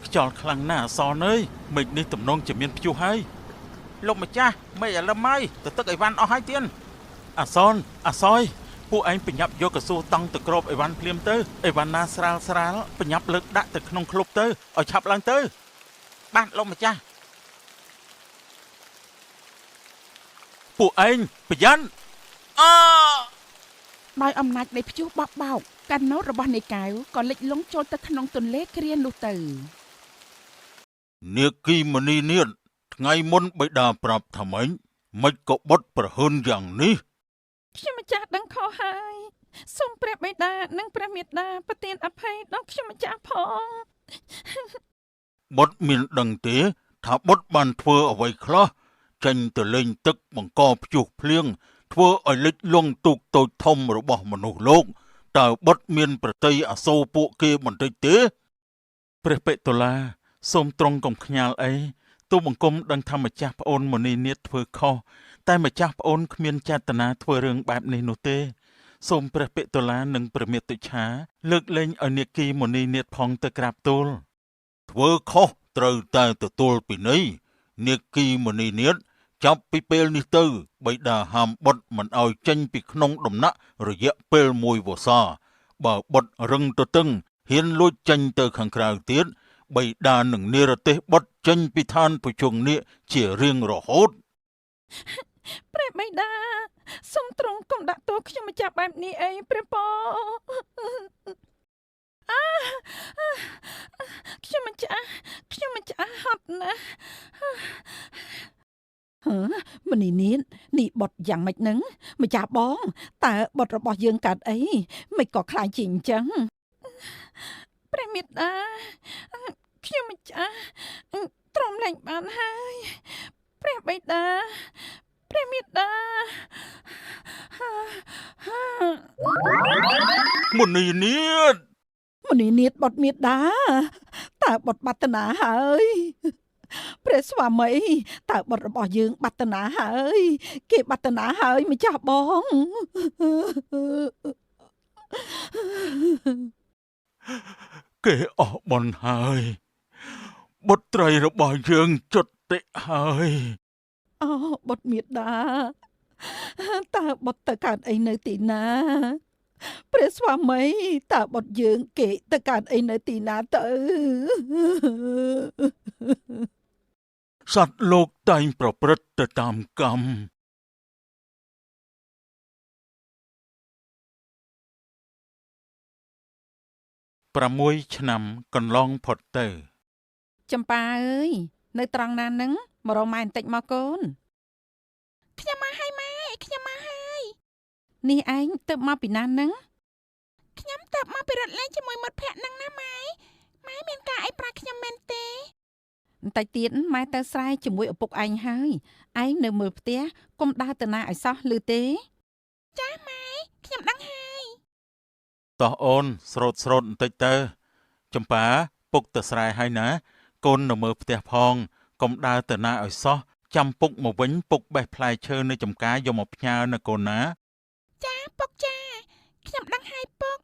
ខ្យល់ខ្លាំងណាស់អសនអើយមេឃនេះទំនងជាមានព្យុះហើយលោកម្ចាស់មេឃឥឡូវមកទៅទឹកអីវ៉ាន់អស់ហើយទៀនអសនអសយពួកឯងបញ្ញាប់យកកស៊ូតង់ទៅក្របអីវ៉ាន់ភ្លាមទៅអីវ៉ាន់ណាស្រាលស្រាលបញ្ញាប់លើកដាក់ទៅក្នុងឃ្លុបទៅឲ្យឆាប់ឡើងទៅបាទលោកម្ចាស់ពួកឯងប្រយ័ត្នដោយអំណាចនៃព្យុះបោកបោកកាណូតរបស់នាយកែវក៏លិចលង់ចូលទៅក្នុងទន្លេគ្រានោះទៅនាគីមនីនាថថ្ងៃមុនបិតាប្រាប់ថាម៉េចមិនក៏បុតប្រហឺនយ៉ាងនេះខ្ញុំម្ចាស់ដឹងខុសហើយសូមព្រះបិតានិងព្រះមេត្តាប្រទានអភ័យដល់ខ្ញុំម្ចាស់ផងបុតមានដឹងទេថាបុតបានធ្វើអ្វីខ្លះចេញទៅលេងទឹកបង្កព្យុះភ្លៀងធ្វើឲ្យលិចលង់ទូកតូចធំរបស់មនុស្សលោកតើបុតមានប្រតិយអសូរពួកគេបន្តិចទេព្រះបិតុលាសូមទ្រង់កុំខ្ញាល់អីទូបង្គំដឹងថាម្ចាស់ប្អូនមនីនាថធ្វើខុសតែម្ចាស់ប្អូនគ្មានចេតនាធ្វើរឿងបែបនេះនោះទេសូមព្រះបិតុលានិងព្រះមេតុឆាលើកលែងឲ្យនាគីមនីនាថផងទៅក្រាបទូលធ្វើខុសត្រូវតែទទួលពិន័យនាគីមនីនាថចាប់ពីពេលនេះទៅបិតាហាមបុតមិនឲ្យចេញពីក្នុងដំណាក់រយៈពេល1វស្សាបើបុតរឹងទទឹងហ៊ានលួចចេញទៅខាងក្រៅទៀតបិតានឹងនិរទេសបុតចេញពីឋានប្រជញ្ញនេះជារៀងរហូតព្រះបិតាសូមទ្រង់កុំដាក់ទោសខ្ញុំម្ចាស់បែបនេះអីព្រះពរខ្ញុំម្ចាស់ហត់ណាស់មនីនាថនេះបុតយ៉ាងម៉េចនឹងម្ចាស់បងតើបុតរបស់យើងកើតអីមិនក៏ខ្លាចជាអញ្ចឹងព្រះមេត្តាខ្ញុំម្ចាស់ទ្រាំលែងបានហើយព្រះបិតាព្រះមេត្តាមនីនាថបុតមេត្តាតើបុតបាត់ណាហើយព្រះស្វាមីតើបុតរបស់យើងបាត់ណាហើយគេបាត់ណាហើយម្ចាស់បងគេអស់បន់ហើយ បុត្រីរបស់យើងជុតិហើយ អូបុត្រមេដាតើបុត្រទៅកើតអីនៅទីណាព្រះស្វាមីតើបុត្រយើងគេទៅកើតអីនៅទីណាទៅ សត្វលោកតែងប្រព្រឹត្តទៅតាមកម្ម6 ឆ្នាំកន្លងផុតទៅ ចម្ប៉ាអើយនៅត្រង់ណានឹងមករកម៉ែបន្តិចមកកូន ខ្ញុំមកហើយម៉ែខ្ញុំមកហើយ នេះឯងទៅមកពីណានឹង ខ្ញុំទៅមកពីរត់លេងជាមួយមិត្តភ័ក្តិនឹងណាម៉ែម៉ែមានការអីប្រាខ្ញុំមែនទេ បន្តិចទៀតម៉ែទៅស្រែជាមួយឪពុកឯងហើយឯងនៅមើលផ្ទះកុំដើរទៅណាឲ្យសោះឮទេ ចាម៉ែខ្ញុំដឹងហើយ តោះអូនស្រោតបន្តិចទៅចម្ប៉ាពុកទៅស្រែហើយណាកូននៅមើលផ្ទះផងកុំដើរទៅណាឲ្យសោះចាំពុកមកវិញពុកបេះផ្លែឈើនៅចំការយកមកផ្ញើនៅកូនណា ចាពុកចាខ្ញុំដឹងហើយពុក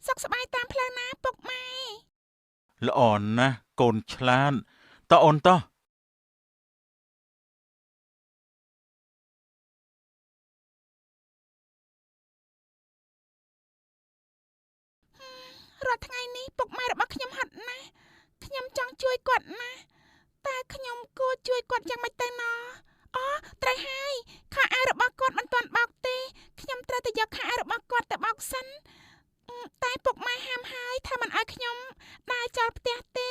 សុខសប្បាយតាមផ្លូវណាពុកម៉ែ ល្អណាស់កូនឆ្លាតតើអូនតោះ រាល់ថ្ងៃនេះពុកម៉ែរបស់ខ្ញុំហត់ណាស់ខ្ញុំចង់ជួយគាត់ណាស់តែខ្ញុំគួរជួយគាត់យ៉ាងម៉េចទៅណអូត្រូវហើយខោអាវរបស់គាត់មិនទាន់បោកទេខ្ញុំត្រូវទៅយកខោអាវរបស់គាត់ទៅបោកសិនតែពុកម៉ែហាមហើយថាមិនឲ្យខ្ញុំដើរចោលផ្ទះទេ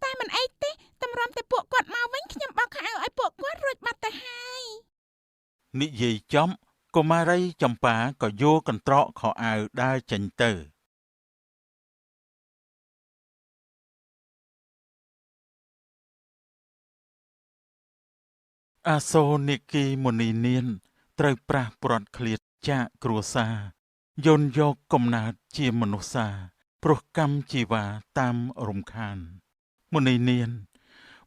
តែមិនអីទេតម្រាំតែពួកគាត់មកវិញខ្ញុំបោកខោអាវឲ្យពួកគាត់រួចបាត់ទៅហើយ និយាយចំកុមារីចម្ប៉ាក៏យកកន្ត្រកខោអាវដើរចេញទៅអាសូរនិគីមុនីនានត្រូវប្រះព្រាត់ឃ្លាតចាកគ្រួសារយន់យកកំណើតជាមនុស្សសាព្រោះកម្មជីវ៉ាតាមរំខានមុនីនាន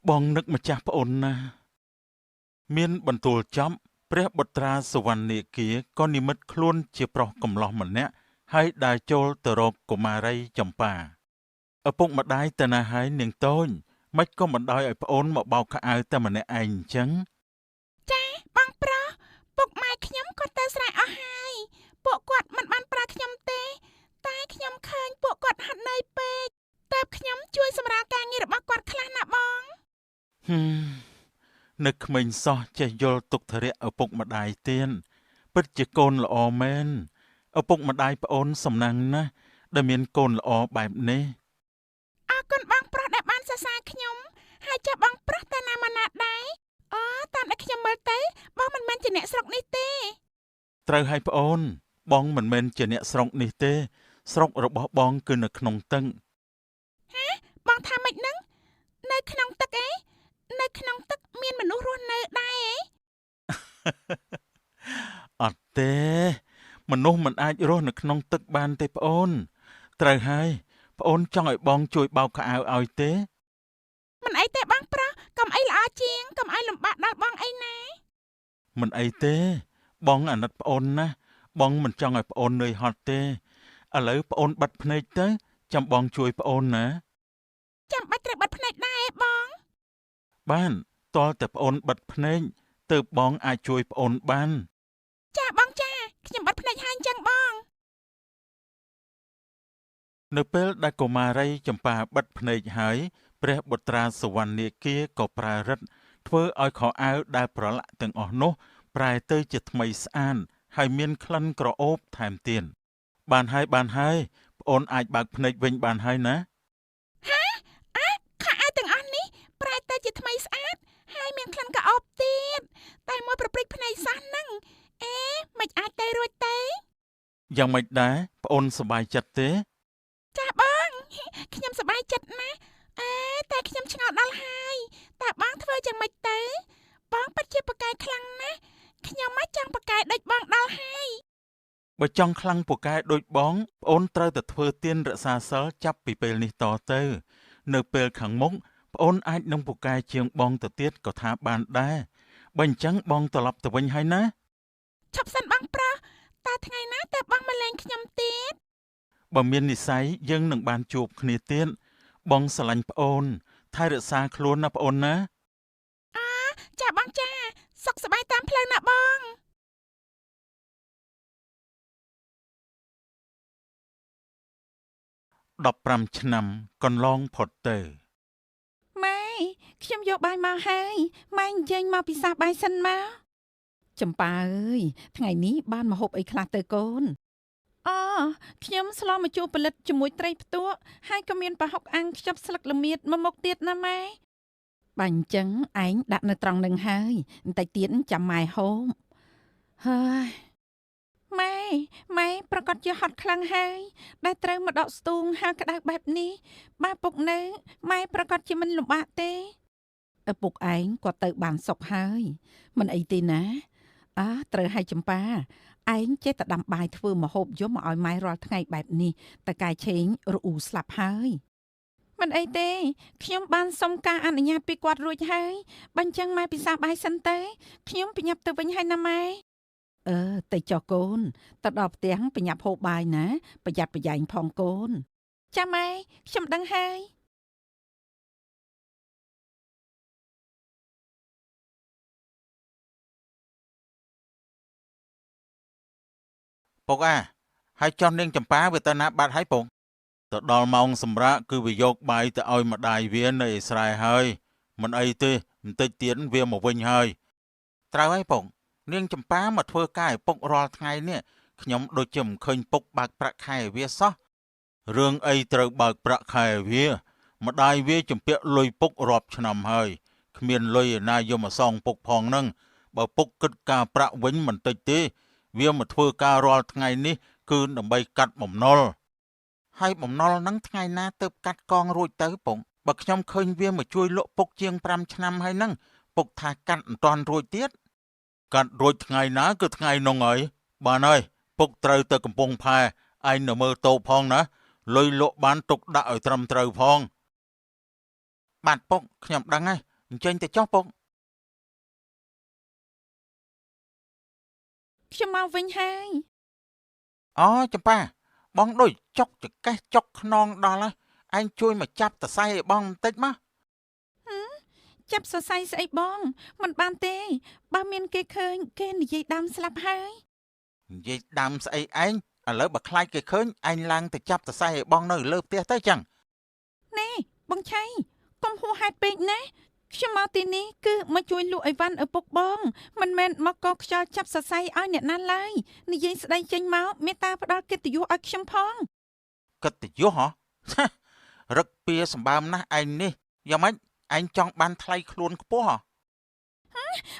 បងនឹកម្ចាស់ប្អូនណាមានបន្ទូលចប់ព្រះបុត្រាសវណ្ណនាគាក៏និមិត្តខ្លួនជាប្រុសកំឡោះម្នាក់ហើយដើរចូលទៅរកកុមារីចម្ប៉ាឪពុកម្ដាយទៅណាហើយនាងតូចមិនក៏មិនដោយឲ្យប្អូនមកបោកខោអាវតែម្នាក់ឯងអញ្ចឹង ចាបងប្រុសពុកម៉ែខ្ញុំគាត់ទៅស្រែអស់ហើយពួកគាត់មិនបានប្រើខ្ញុំទេតែខ្ញុំឃើញពួកគាត់ហត់នឿយពេកតើបខ្ញុំជួយសម្រាលការងាររបស់គាត់ខ្លះណាបង នឹកក្មេងសោះចេះយល់ទុក្ខធរៈឪពុកម្ដាយទៀនពិតជាកូនល្អមែនឪពុកម្ដាយប្អូនសំណាងណាស់ដែលមានកូនល្អបែបនេះ អរគុណបងប្រុសដែលបានសរសើរខ្ញុំហើយចាស់បងប្រុសទៅណាមកណាដែរអូតាមដែលខ្ញុំមើលទៅបងមិនមែនជាអ្នកស្រុកនេះទេ ត្រូវហើយប្អូនបងមិនមែនជាអ្នកស្រុកនេះទេស្រុករបស់បងគឺនៅក្នុងទឹក បងថាម៉េចហ្នឹងនៅក្នុងទឹកឯងនៅក្នុងទឹកមានមនុស្សរស់នៅដែរឯង អត់ទេមនុស្សមិនអាចរស់នៅក្នុងទឹកបានទេប្អូនត្រូវហើយប្អូនចង់ឲ្យបងជួយបោកខោអាវឲ្យទេ មិនអីទេបងប្រុសកុំអីល្អជាងកុំឲ្យលំបាកដល់បងអីណា មិនអីទេបងអាណិតប្អូនណាបងមិនចង់ឲ្យប្អូននឿយហត់ទេឥឡូវប្អូនបិទភ្នែកទៅចាំបងជួយប្អូនណា ចាំបាច់ត្រូវបិទភ្នែកដែរឯងបង បានតើតែប្អូនបិទភ្នែកទើបបងអាចជួយប្អូនបាន ចាបងចាខ្ញុំបិទភ្នែកហើយអញ្ចឹងបង នៅពេលដែលកុមារីចម្ប៉ាបិទភ្នែកហើយព្រះបុត្រាសវណ្ណនាគាក៏ប្រើរិទ្ធធ្វើឲ្យខោអាវដែលប្រឡាក់ទាំងអស់នោះប្រែទៅជាថ្មីស្អាតហើយមានក្លិនក្រអូបថែមទៀតបានហើយប្អូនអាចបើកភ្នែកវិញបានហើយណា ខោអាវទាំងអស់នេះប្រែទៅជាថ្មីស្អាតហើយមានក្លិនក្រអូបទៀតតែមួយប្រព្រឹត្តភ្នែកសោះហ្នឹងអេមិនអាចទៅរួចទេ យ៉ាងម៉េចដែរប្អូនសប្បាយចិត្តទេ ចាបងខ្ញុំសប្បាយចិត្តណាស់តែខ្ញុំឆ្ងល់ដល់ហើយតើបងធ្វើយ៉ាងម៉េចទៅបងពិតជាប្រកែកខ្លាំងណាស់ខ្ញុំមកចង់ប្រកែកដូចបងដល់ហើយ បើចង់ខ្លាំងពូកែដូចបងប្អូនត្រូវតែធ្វើទានរក្សាសិលចាប់ពីពេលនេះតទៅនៅពេលខាងមុខប្អូនអាចនឹងពូកែជាងបងទៅទៀតក៏ថាបានដែរបើអញ្ចឹងបងត្រឡប់ទៅវិញហើយណា ឈប់សិនបងប្រុសតើថ្ងៃណាតើបងមកលេងខ្ញុំទៀត បើមាននិស្ស័យយើងនឹងបានជួបគ្នាទៀតបងស្រឡាញ់ប្អូន ថែរក្សាខ្លួនណាប្អូនណា ចាបងចាសុខសប្បាយតាមផ្លូវណាបង 15 ឆ្នាំកន្លងផុតទៅ ម៉ែខ្ញុំយកបាយមកហើយម៉ែអញ្ជើញមកពិសាបាយសិនមកចំប៉ាអើយថ្ងៃនេះបានមកហូបអីខ្លះទៅកូនអូខ្ញុំស្លមកជួបផលិតជាមួយត្រីផ្ទក់ហើយក៏មានប្រហុកអាំងខ្ចប់ស្លឹកល្មៀតមួយមុខទៀតណាម៉ែបាញ់អញ្ចឹងឯងដាក់នៅត្រង់នឹងហើយបន្តិចទៀតចាំម៉ែហូបហើយម៉ែប្រកាសជាហត់ខ្លាំងហើយដែលត្រូវមកដកស្ទូងហើក្តៅបែបនេះបើពុកនៅម៉ែប្រកាសជាមិនលំបាកទេឪពុកឯងក៏ទៅបានសុខហើយមិនអីទេណាត្រូវឲ្យចំប៉ាឯងចេះតែដាំបាយធ្វើម្ហូបយកមកឲ្យម៉ែរាល់ថ្ងៃបែបនេះតើកាយឆេងរអ៊ូស្លាប់ហើយមិនអីទេខ្ញុំបានសុំការអនុញ្ញាតពីគាត់រួចហើយបើអញ្ចឹងម៉ែពិសាបាយសិនទេខ្ញុំប្រញាប់ទៅវិញហើយណាម៉ែទៅចុះកូនទៅដល់ផ្ទះប្រញាប់ហូបបាយណាប្រយ័ត្នប្រយែងផងកូនចាម៉ែខ្ញុំដឹងហើយ ពុកហើយចុះនាងចម្ប៉ាវាទៅណាបាត់ហើយពុកទៅដល់ម៉ោងសម្រាកគឺវាយកបាយទៅឲ្យម្ដាយវានៅឯស្រែហើយមិនអីទេបន្តិចទៀតវាមកវិញហើយត្រូវហើយពុកនាងចម្ប៉ាមកធ្វើការឲ្យពុករាល់ថ្ងៃនេះខ្ញុំដូចជាមិនឃើញពុកបើកប្រាក់ខែឲ្យវាសោះរឿងអីត្រូវបើកប្រាក់ខែឲ្យវាម្ដាយវាជំពាក់លុយពុករាប់ឆ្នាំហើយគ្មានលុយឯណាយកមកសងពុកផងនឹងបើពុកគិតការប្រាក់វិញមិនតិចទេវាមកធ្វើការរាល់ថ្ងៃនេះគឺដើម្បីកាត់បំណុលហើយបំណុលហ្នឹងថ្ងៃណាទៅកាត់កងរួចទៅពុកបើខ្ញុំឃើញវាមកជួយលក់ពុកជាង5ឆ្នាំហើយហ្នឹងពុកថាកាត់មិនទាន់រួចទៀតកាត់រួចថ្ងៃណាគឺថ្ងៃនោះហើយបានហើយពុកត្រូវទៅកំពង់ផែឯងនៅមើលតោផងណាលុយលក់បានទុកដាក់ឲ្យត្រឹមត្រូវផងបាទពុកខ្ញុំដឹងហើយអញ្ចឹងទៅចុះពុក ខ្ញុំមកវិញហើយ អូចម្ប៉ាបងដូចចុកចកេះចុកខ្នងដល់ហើយឯងជួយមកចាប់តសៃឲ្យបងបន្តិចមក ចាប់សរសៃស្អីបងមិនបានទេបើមានគេឃើញគេនិយាយដើមស្លាប់ហើយ និយាយដើមស្អីឯងឥឡូវបើខ្លាចគេឃើញឯងឡើងទៅចាប់តសៃឲ្យបងនៅលើផ្ទះទៅចឹង ណែបងឆៃកុំហួសហេតុពេកណាខ្ញុំមកទីនេះគឺមកជួយលក់អីវ៉ាន់ឪពុកបងមិនមែនមកកខ្យល់ចាប់សរសៃឲ្យអ្នកណាឡើយនិយាយស្ដីចេញមកមេត្តាផ្ដល់កិត្តិយសឲ្យខ្ញុំផង កិត្តិយសហ៎ រឹកពៀសម្បើមណាស់ឯងនេះយ៉ាងម៉េចឯងចង់បានថ្លៃខ្លួនខ្ពស់ហ៎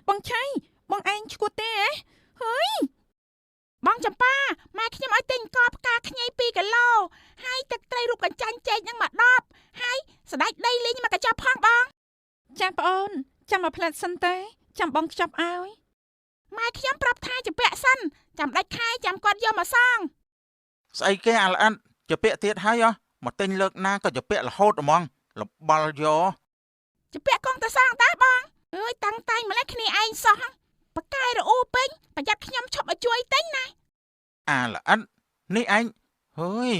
បងឆៃបងឯងឈួតទេហើយ បងចំប៉ាម៉ែខ្ញុំឲ្យទិញកបផ្កាខ្ញី2គីឡូហើយទឹកត្រីរូបកញ្ចាញ់ចេកនឹងមក10ហើយស្ដេចដីលីងមកកញ្ចប់ផងបង ចាប្អូនចាំមកផ្លែតសិនទេចាំបងខ្ចប់ឲ្យ ម៉ែខ្ញុំប្រាប់ថាជពាក់សិនចាំដាច់ខែចាំគាត់យកមកសង ស្អីគេអាល្អិនជពាក់ទៀតហើយមកទិញលើកណាក៏ជពាក់រហូតហ្មងលបល់យក ជពាក់កងទៅសងតាបងអើយតាំងតែងម្លេះគ្នាឯងសោះបកែរអ៊ូពេញប្រយ័ត្នខ្ញុំឈប់ឲ្យជួយទិញណា អាល្អិននេះឯងហើយ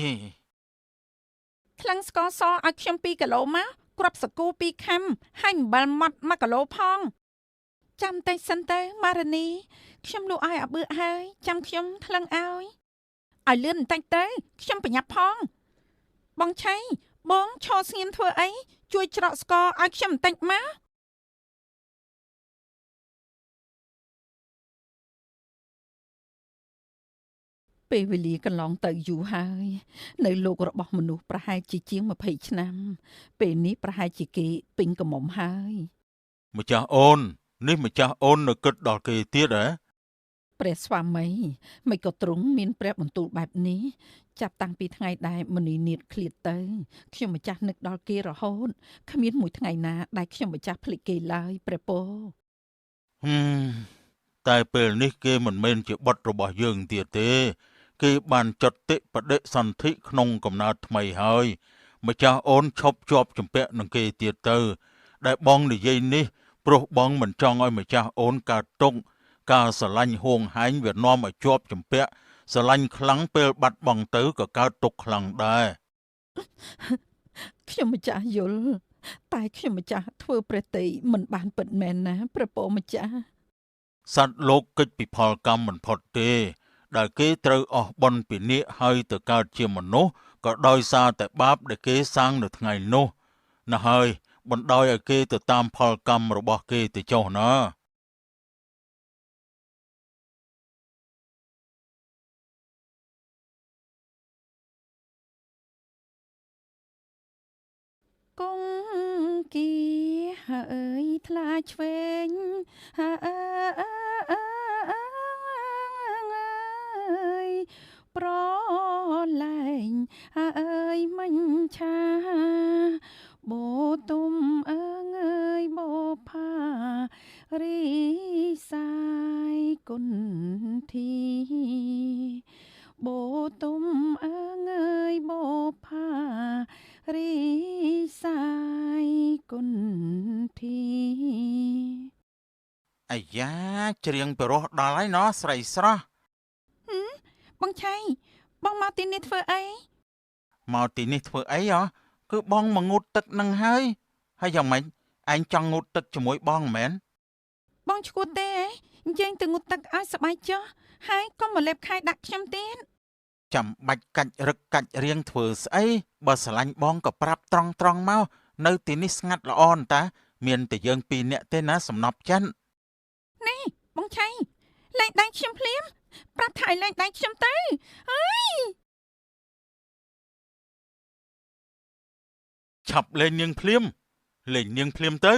ខ្លាំងស្ករសឲ្យខ្ញុំ2គីឡូមកគ្រាប់សាគូ2ខាំហើយអំបិលម៉ត់1គីឡូផងចាំតែសិនទៅម៉ារ៉ានីខ្ញុំលក់ឲ្យអាបឿហើយចាំខ្ញុំថ្លឹងឲ្យលឿនបន្តិចទៅខ្ញុំប្រញាប់ផងបងឆៃបងឈរស្ងៀមធ្វើអីជួយច្រកស្ករឲ្យខ្ញុំបន្តិចមកពេលវេលាកន្លងទៅយូរហើយនៅលោករបស់មនុស្សប្រហែលជាង20ឆ្នាំពេលនេះប្រហែលជាគេពេញកំមុំហើយ ម្ចាស់អូននេះម្ចាស់អូននៅគិតដល់គេទៀតហ៎ ព្រះស្វាមីមិនក៏ទ្រង់មានព្រះបន្ទូលបែបនេះចាប់តាំងពីថ្ងៃដែលមនីនាថឃ្លាតទៅខ្ញុំម្ចាស់នឹកដល់គេរហូតគ្មានមួយថ្ងៃណាដែលខ្ញុំម្ចាស់ភ្លេចគេឡើយព្រះពរ តែពេលនេះគេមិនមែនជាបុត្ររបស់យើងទៀតទេគេបានចុតតិបដិសន្ធិក្នុងកំណើតថ្មីហើយម្ចាស់អូនឈប់ជាប់ជំពាក់នឹងគេទៀតទៅដែលបងនិយាយនេះព្រោះបងមិនចង់ឲ្យម្ចាស់អូនកើតទុក្ខការស្រឡាញ់ហួងហែងវានាំឲ្យជាប់ជំពាក់ស្រឡាញ់ខ្លាំងពេលបាត់បង់ទៅក៏កើតទុក្ខខ្លាំងដែរ ខ្ញុំម្ចាស់យល់ តែខ្ញុំម្ចាស់ធ្វើព្រះតីមិនបានពិតមែនណាព្រះពរម្ចាស់ សត្វលោកកិច្ចពីផលកម្មមិនផុតទេដែលគេត្រូវអស់បុណ្យពីនាគហើយទៅកើតជាមនុស្សក៏ដោយសារតែបាបដែលគេសាងនៅថ្ងៃនោះណាហើយបណ្ដោយឲ្យគេទៅតាមផលកម្មរបស់គេទៅចុះណា គង់គីហើយថ្លាឆ្វេងអើយប្រឡែងអើយមិញឆាបូទុំអើយបូផារីសាយគុនធីបូទុំអើយបូផារីសាយគុនធី អាយ៉ាច្រៀងពិរោះដល់ហើយណោះស្រីស្រស់ បងឆៃបងមកទីនេះធ្វើអី មកទីនេះធ្វើអីហ៎គឺបងមកងូតទឹកនឹងហើយយ៉ាងម៉េចឯងចង់ងូតទឹកជាមួយបងមែន បងឈួតទេអញ្ចឹងទៅងូតទឹកឲ្យសប្បាយចុះហើយកុំមកលេបខែដាក់ខ្ញុំទៀត ចាំបាច់កាច់រឹកកាច់រៀងធ្វើស្អីបើស្រឡាញ់បងក៏ប្រាប់ត្រង់មកនៅទីនេះស្ងាត់ល្អនតាមានតែយើងពីរនាក់ទេណាសំណប់ចិន នេះបងឆៃលែងដៃខ្ញុំភ្លាមប្រាប់ថាឲ្យលែងដៃខ្ញុំទៅអើយ ឆាប់លេងនាងភ្លាមលេងនាងភ្លាមទៅ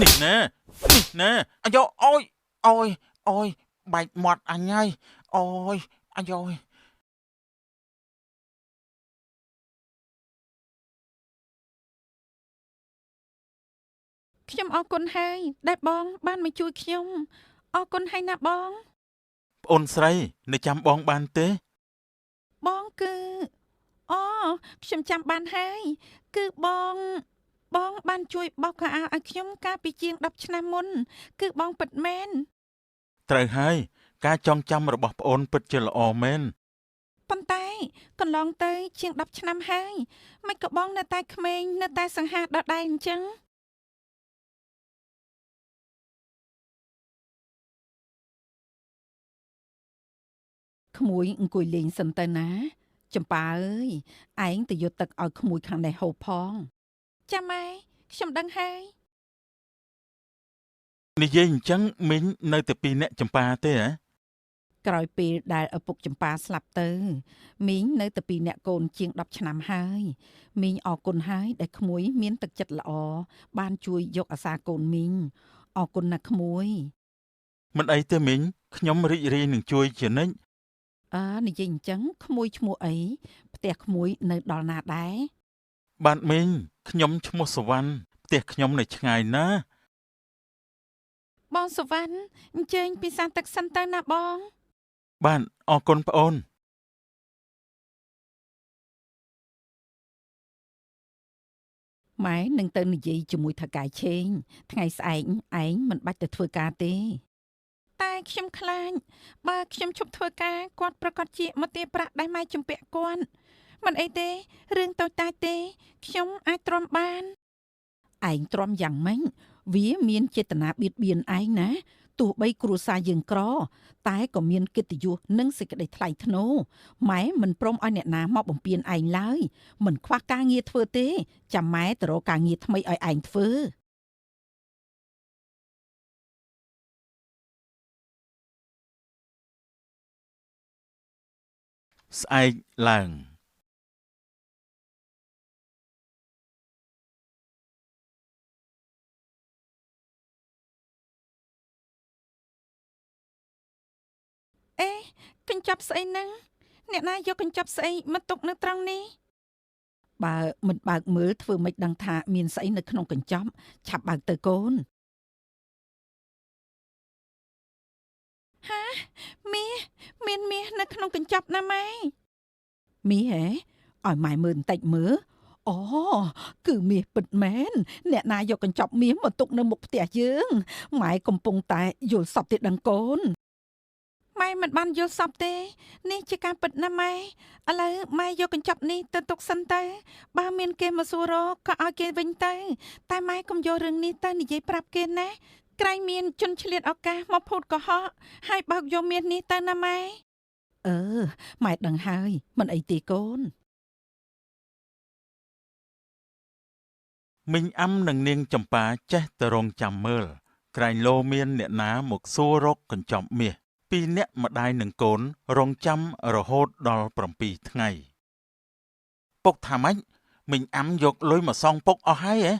នេះណាអាយ៉អូយបែកមាត់អញហើយអូយអាយ៉យ ខ្ញុំអរគុណហើយដែលបងបានមកជួយខ្ញុំអរគុណហើយណាបង ប្អូនស្រីនៅចាំបងបានទេ បងគឺអូខ្ញុំចាំបានហើយគឺបងបានជួយបោកខោអាវឲ្យខ្ញុំកាលពីជាង10ឆ្នាំមុនគឺបងពិតមែន ត្រូវហើយការចងចាំរបស់ប្អូនពិតជាល្អមែន ប៉ុន្តែកន្លងទៅជាង10ឆ្នាំហើយមិនក៏បងនៅតែក្មេងនៅតែសង្ហាដដែលអញ្ចឹង ក្មួយអង្គុយលេងសិនទៅណាចំប៉ាអើយឯងទៅយកទឹកឲ្យក្មួយខាងនេះហូបផងចាំម៉ែខ្ញុំដឹងហើយ និយាយអញ្ចឹងមីងនៅតែពីរអ្នកចម្ប៉ាទេហ៎ ក្រោយពេលដែលឪពុកចំប៉ាស្លាប់ទៅមីងនៅតែពីរអ្នកកូនជាង10ឆ្នាំហើយមីងអរគុណហើយដែលក្មួយមានទឹកចិត្តល្អបានជួយយកអាសាកូនមីងអរគុណណាស់ក្មួយ មិនអីទេមីងខ្ញុំរីករាយនឹងជួយជានិច្ច និយាយអញ្ចឹងក្មួយឈ្មោះអីផ្ទះក្មួយនៅដល់ណាដែរ បាទមីងខ្ញុំឈ្មោះសវណ្ណផ្ទះខ្ញុំនៅឆ្ងាយណាស់ បងសវណ្ណអញ្ជើញពិសាទឹកសិនទៅណាបង បាទអរគុណប្អូន ម៉ែនឹងទៅនិយាយជាមួយថៅកែឆេងថ្ងៃស្អែកឯងមិនបាច់ទៅធ្វើការទេតែខ្ញុំខ្លាចបើខ្ញុំឈប់ធ្វើការគាត់ប្រកាសជាមកទារប្រាក់ដែលម៉ែជំពាក់គាត់មិនអីទេរឿងតូចតាចទេខ្ញុំអាចទ្រាំបានឯងទ្រាំយ៉ាងម៉េចវាមានចេតនាបៀតបៀនឯងណាទោះបីគ្រួសារយើងក្រតែក៏មានកិត្តិយសនិងសេចក្តីថ្លៃថ្នូរម៉ែមិនព្រមឲ្យអ្នកណាមកបំពានឯងឡើយមិនខ្វះការងារធ្វើទេចាំម៉ែទៅរកការងារថ្មីឲ្យឯងធ្វើ ស្អែកឡើង អេកញ្ចប់ស្អីហ្នឹងអ្នកណាយកកញ្ចប់ស្អីមកទុកនៅត្រង់នេះបើមិនបើកមើលធ្វើមិនដឹងថាមានស្អីនៅក្នុងកញ្ចប់ឆាប់បើកទៅកូនហាមាសមានមាសនៅក្នុងកញ្ចប់ណាម៉ែមាសហ៎ឲ្យម៉ែមើលបន្តិចមើលអូគឺមាសពិតមែនអ្នកណាយកកញ្ចប់មាសមកទុកនៅមុខផ្ទះយើងម៉ែកំពុងតែយល់សពទៀតដឹងកូនម៉ែ មិនបានយល់សពទេនេះជាការពិតណាស់ម៉ែឥឡូវម៉ែយកកញ្ចប់នេះទៅទុកសិនទៅបើមានគេមកសួររកក៏ឲ្យគេវិញទៅតែម៉ែកុំយករឿងនេះទៅនិយាយប្រាប់គេណាក្រែងមានជនឆ្លៀតឱកាសមកភូតកុហកហើយបើកយកមាសនេះទៅណាម៉ែម៉ែដឹងហើយមិនអីទេកូនមីងអាំនិងនាងចម្ប៉ាចេះតែរងចាំមើលក្រែងលោមានអ្នកណាមកសួររកកញ្ចប់មាសពីរនាក់ម្ដាយនិងកូនរងចាំរហូតដល់7ថ្ងៃពុកថាម៉េចមីងអាំយកលុយមកសងពុកអស់ហើយហ៎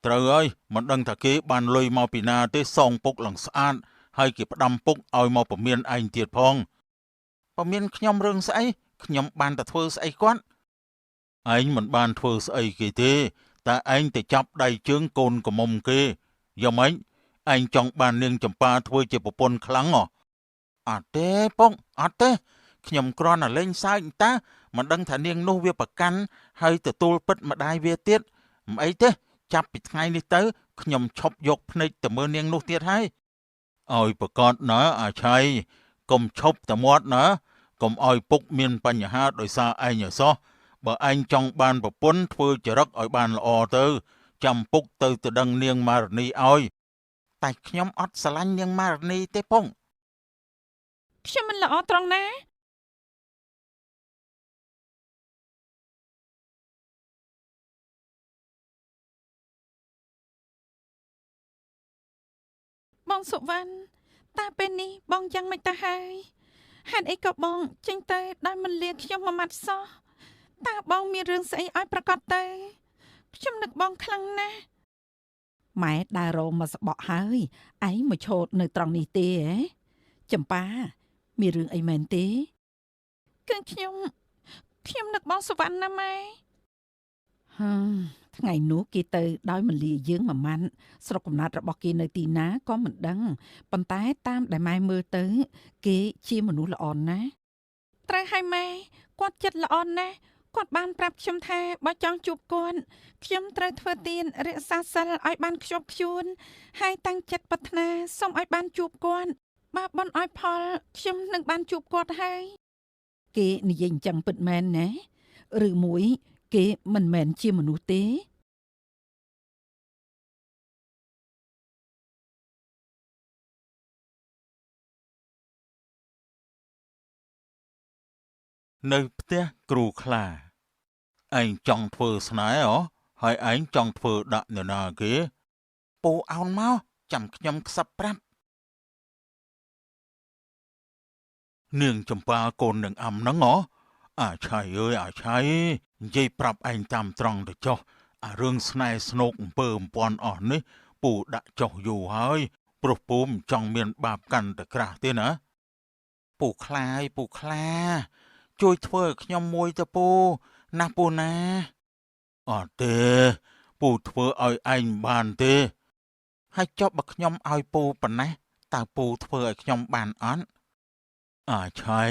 ត្រូវហើយមិនដឹងថាគេបានលុយមកពីណាទេសងពុកឡើងស្អាតហើយគេផ្ដាំពុកឲ្យមកពមៀនឯងទៀតផងពមៀនខ្ញុំរឿងស្អីខ្ញុំបានតែធ្វើស្អីគាត់ឯងមិនបានធ្វើស្អីគេទេតែឯងទៅចាប់ដៃជើងកូនកមុំគេយ៉ាងម៉េចឯងចង់បាននាងចម្ប៉ាធ្វើជាប្រពន្ធខ្លាំងអត់ទេពុកអត់ទេខ្ញុំគ្រាន់តែលេងសើចតាមិនដឹងថានាងនោះវាប្រកាន់ហើយទទួលពិតម្ដាយវាទៀតមិនអីទេចាប់ពីថ្ងៃនេះទៅខ្ញុំឈប់យកភ្នែកទៅមើលនាងនោះទៀតហើយឲ្យប្រកាសណាអាឆៃកុំឈប់តែមាត់ណាកុំឲ្យពុកមានបញ្ហាដោយសារឯងសោះបើឯងចង់បានប្រពន្ធធ្វើចរិតឲ្យបានល្អទៅចាំពុកទៅដឹងនាងម៉ារនីឲ្យតែខ្ញុំអត់ស្រឡាញ់នាងម៉ារនីទេពងខ្ញុំមិនល្អត្រង់ណាបងសុវណ្ណតាពេលនេះបងយ៉ាងម៉េចទៅហើយហេតុអីក៏បងចេញទៅដោយមិនលាខ្ញុំមួយម៉ាត់សោះតើបងមានរឿងស្អីឲ្យប្រកាសទៅខ្ញុំនឹកបងខ្លាំងណាស់ម៉ែដើររោមមកស្បក់ហើយឯងមកឈរនៅត្រង់នេះទេហ៎ចម្ប៉ាមានរឿងអីមែនទេគឺខ្ញុំនឹកបងសុវណ្ណណាម៉ែថ្ងៃនោះគេទៅដោយមលាយើងមួយម៉ាន់ស្រុកកំណើតរបស់គេនៅទីណាក៏មិនដឹងប៉ុន្តែតាមដែលម៉ែមើលទៅគេជាមនុស្សល្អណាស់ត្រូវហើយម៉ែគាត់ចិត្តល្អណាស់គាត់បានប្រាប់ខ្ញុំថាបើចង់ជួបគាត់ខ្ញុំត្រូវធ្វើទានរក្សាសិលឲ្យបានខ្ជាប់ខ្ជួនហើយតាំងចិត្តប្រាថ្នាសូមឲ្យបានជួបគាត់បើបន់ឲ្យផលខ្ញុំនឹងបានជួបគាត់ហើយគេនិយាយអញ្ចឹងពិតមែនណាឬមួយគេមិនមែនជាមនុស្សទេនៅផ្ទះគ្រូខ្លាឯងចង់ធ្វើស្នេហ៍ហើយឯងចង់ធ្វើដាក់នរណាគេពូអោនមកចាំខ្ញុំខ្សឹបប្រាប់នាងចម្ប៉ាកូននឹងអាំហ្នឹងអាឆៃអើយអាឆៃនិយាយប្រាប់ឯងតាមត្រង់ទៅចុះអារឿងស្នេហ៍ស្នូកអំពើអំពាន់អស់នេះពូដាក់ចុះយូរហើយព្រោះពូមិនចង់មានបាបកាន់តែក្រាស់ទេណាពូខ្លាយពូខ្លាជួយធ្វើឲ្យខ្ញុំមួយទៅពូណាពូណាអត់ទេពូធ្វើឲ្យឯងបានទេហើយចុះបើខ្ញុំឲ្យពូប៉ុណ្ណេះតើពូធ្វើឲ្យខ្ញុំបានអត់អាឆៃ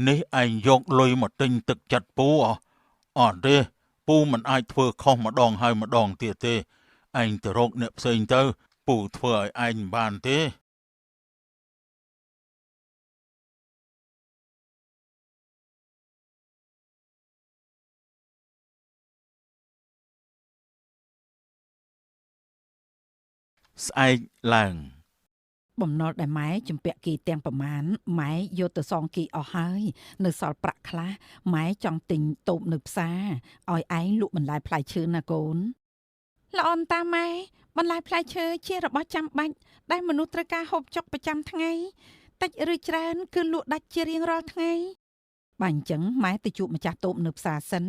នេះឯងយកលុយមកទិញទឹកចិត្តពូអត់ទេពូមិនអាចធ្វើខុសម្ដងហើយម្ដងទៀតទេឯងទៅរកអ្នកផ្សេងទៅពូធ្វើឲ្យឯងបានទេស្អែកឡើងបំណុលដែលម៉ែជំពាក់គេទាំងប្រមាណម៉ែយកទៅសងគេអស់ហើយនៅសល់ប្រាក់ខ្លះម៉ែចង់ទិញតូបនៅផ្សារឲ្យឯងលក់បន្លែផ្លែឈើណាកូនល្អនតាម៉ែបន្លែផ្លែឈើជារបស់ចាំបាច់ដែលមនុស្សត្រូវការហូបចុកប្រចាំថ្ងៃតិចឬច្រើនគឺលក់ដាច់ជារៀងរាល់ថ្ងៃបើអញ្ចឹងម៉ែទៅជួបម្ចាស់តូបនៅផ្សារសិន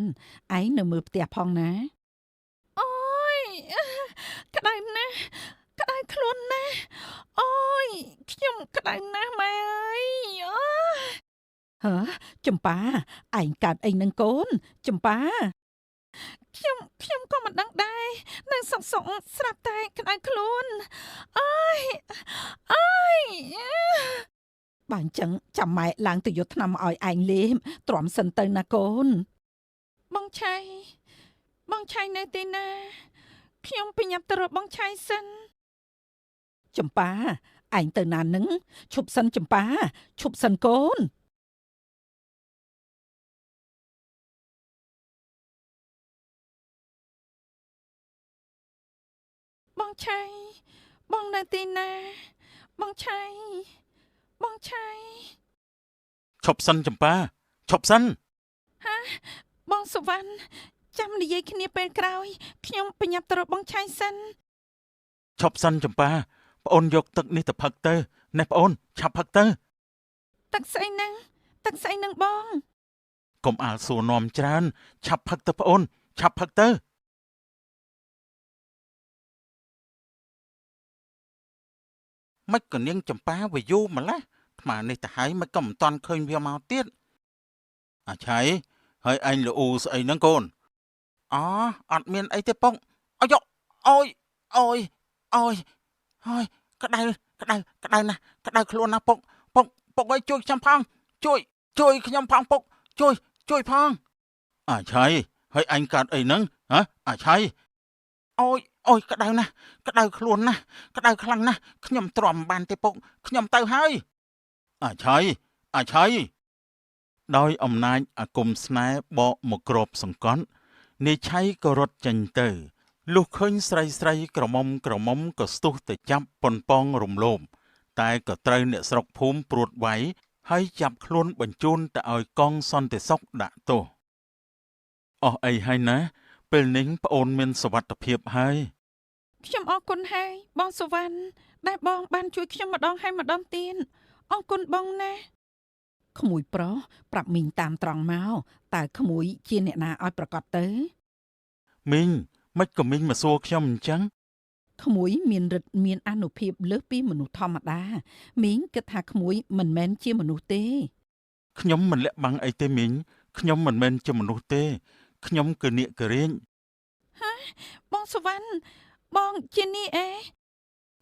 ឯងនៅមើលផ្ទះផងណាអូយក្តៅណាស់ក្តៅខ្លួនណាស់អូយខ្ញុំក្តៅណាស់ម៉ែអើយចម្ប៉ាឯងកើតអីនឹងកូនចម្ប៉ាខ្ញុំក៏មិនដឹងដែរនៅសុកស្រាប់តែក្តៅខ្លួនអូយបើអញ្ចឹងចាំម៉ែឡើងទៅយកថ្នាំមកឲ្យឯងលេបទ្រាំសិនទៅណាកូនបងឆៃនៅទីណាខ្ញុំប្រញាប់ទៅរកបងឆៃសិនចម្ប៉ា ឯងទៅណានឹងឈប់សិនចម្ប៉ាឈប់សិនកូនបងឆៃបងនៅទីណាបងឆៃបងឆៃ ឈប់សិនចម្ប៉ាឈប់សិន បងសុវណ្ណចាំនិយាយគ្នាពេលក្រោយខ្ញុំបញ្ញាប់ទៅរកបងឆៃសិន ឈប់សិនចម្ប៉ាប្អូនយកទឹកនេះទៅផឹកទៅណែប្អូនឆាប់ផឹកទៅ ទឹកស្អីនឹងបង កុំអាលសួរនាំច្រើនឆាប់ផឹកទៅប្អូនឆាប់ផឹកទៅមិនក៏នាងចម្ប៉ាវាយូរម្ល៉េះថ្មនេះទៅហើយមិនក៏មិនតាន់ឃើញវាមកទៀតអាឆៃហើយឯងលូស្អីហ្នឹងកូនអត់មានអីទេពុកអាយអូយអូយអូយហើយក្តៅណាស់ក្តៅខ្លួនណាស់ពុកអើយជួយខ្ញុំផងជួយខ្ញុំផងពុកជួយផងអាឆៃហើយអញកើតអីហ្នឹងហ៎អាឆៃអូយក្តៅណាស់ក្តៅខ្លួនណាស់ក្តៅខ្លាំងណាស់ខ្ញុំទ្រាំមិនបានទេពុកខ្ញុំទៅហើយអាឆៃដោយអំណាចអាគមស្នេហ៍បកមកគ្របសង្កត់នាយឆៃក៏រត់ចេញទៅលុះឃើញស្រីក្រមុំក៏ស្ទុះទៅចាប់ប៉ុនប៉ងរំលោភតែក៏ត្រូវអ្នកស្រុកភូមិព្រួតវាយហើយចាប់ខ្លួនបញ្ជូនទៅឲ្យកងសន្តិសុខដាក់ទោសអស់អីហើយណាពេលនេះប្អូនមានសុវត្ថិភាពហើយ ខ្ញុំអរគុណហើយបងសុវណ្ណដែលបងបានជួយខ្ញុំម្ដងហើយម្ដងទៀតអរគុណបងណាស់ក្មួយប្រុសប្រាប់មីងតាមត្រង់មកតើក្មួយជាអ្នកណាឲ្យប្រកាសទៅមីងមិនក៏មីងមកសួរខ្ញុំអញ្ចឹង ក្មួយមានរិទ្ធមានអានុភាពលើសពីមនុស្សធម្មតាមីងគិតថាក្មួយមិនមែនជាមនុស្សទេ ខ្ញុំមិនលាក់បាំងអីទេមីងខ្ញុំមិនមែនជាមនុស្សទេខ្ញុំគឺនាគករាញបងសុវណ្ណបងជានេះអេ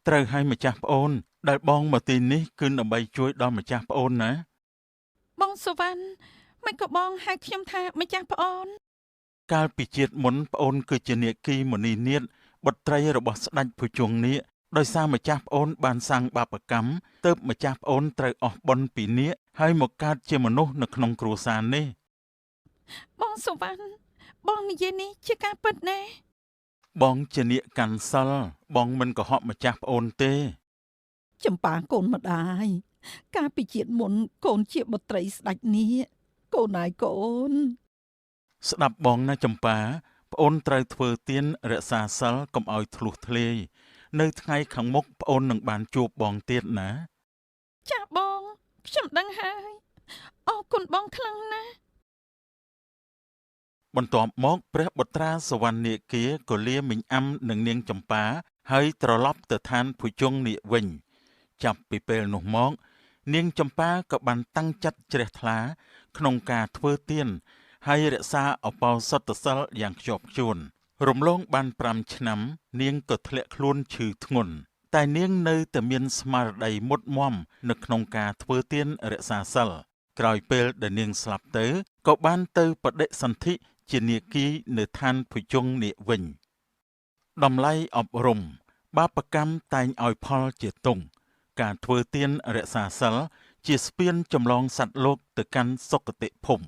ត្រូវឲ្យម្ចាស់ប្អូនដែលបងមកទីនេះគឺដើម្បីជួយដល់ម្ចាស់ប្អូនណា បងសុវណ្ណមិនក៏បងហៅខ្ញុំថាម្ចាស់ប្អូន កាលពីជាតិមុនប្អូនគឺជានាគីមុនីនាថបុត្រីរបស់ស្ដេចភុជង្គនាគដោយសារម្ចាស់ប្អូនបានសាងបាបកម្មទើបម្ចាស់ប្អូនត្រូវអស់បុណ្យពីនាគហើយមកកើតជាមនុស្សនៅក្នុងគ្រួសារនេះ បងសុវណ្ណបងនិយាយនេះជាការពិតណាស់ បងជានាគកាន់សិលបងមិនកុហកម្ចាស់ប្អូនទេ ចម្ប៉ាកូនម្ដាយកាលពីជាតិមុនកូនជាបុត្រីស្ដេចនេះកូនណាយកូន ស្ដាប់បងណាចម្ប៉ាប្អូនត្រូវធ្វើទានរក្សាសិលកុំឲ្យធ្លុះធ្លាយនៅថ្ងៃខាងមុខប្អូននឹងបានជួបបងទៀតណា ចាស់បងខ្ញុំដឹងហើយអរគុណបងខ្លាំងណាស់ បន្ទាប់មកព្រះបុត្រាសវណ្ណនាគាក៏លាមីងអាំនិងនាងចម្ប៉ាហើយត្រឡប់ទៅឋានភុជង្គនាគវិញចាប់ពីពេលនោះមកនាងចម្ប៉ាក៏បានតាំងចិត្តជ្រះថ្លាក្នុងការធ្វើទានហើយរក្សាឧបោសថសិលយ៉ាងខ្ជាប់ខ្ជួនរំលងបាន5ឆ្នាំនាងក៏ធ្លាក់ខ្លួនឈឺធ្ងន់តែនាងនៅតែមានស្មារតីមុតមមនៅក្នុងការធ្វើទានរក្សាសិលក្រោយពេលដែលនាងស្លាប់ទៅក៏បានទៅបដិសន្ធិជានាគីនៅឋានភុជង្គនាគវិញតម្លៃអប់រំបាបកម្មតែងឲ្យផលជាទង់ការធ្វើទានរក្សាសិលជាស្ពានចម្លងសត្វលោកទៅកាន់សុគតិភព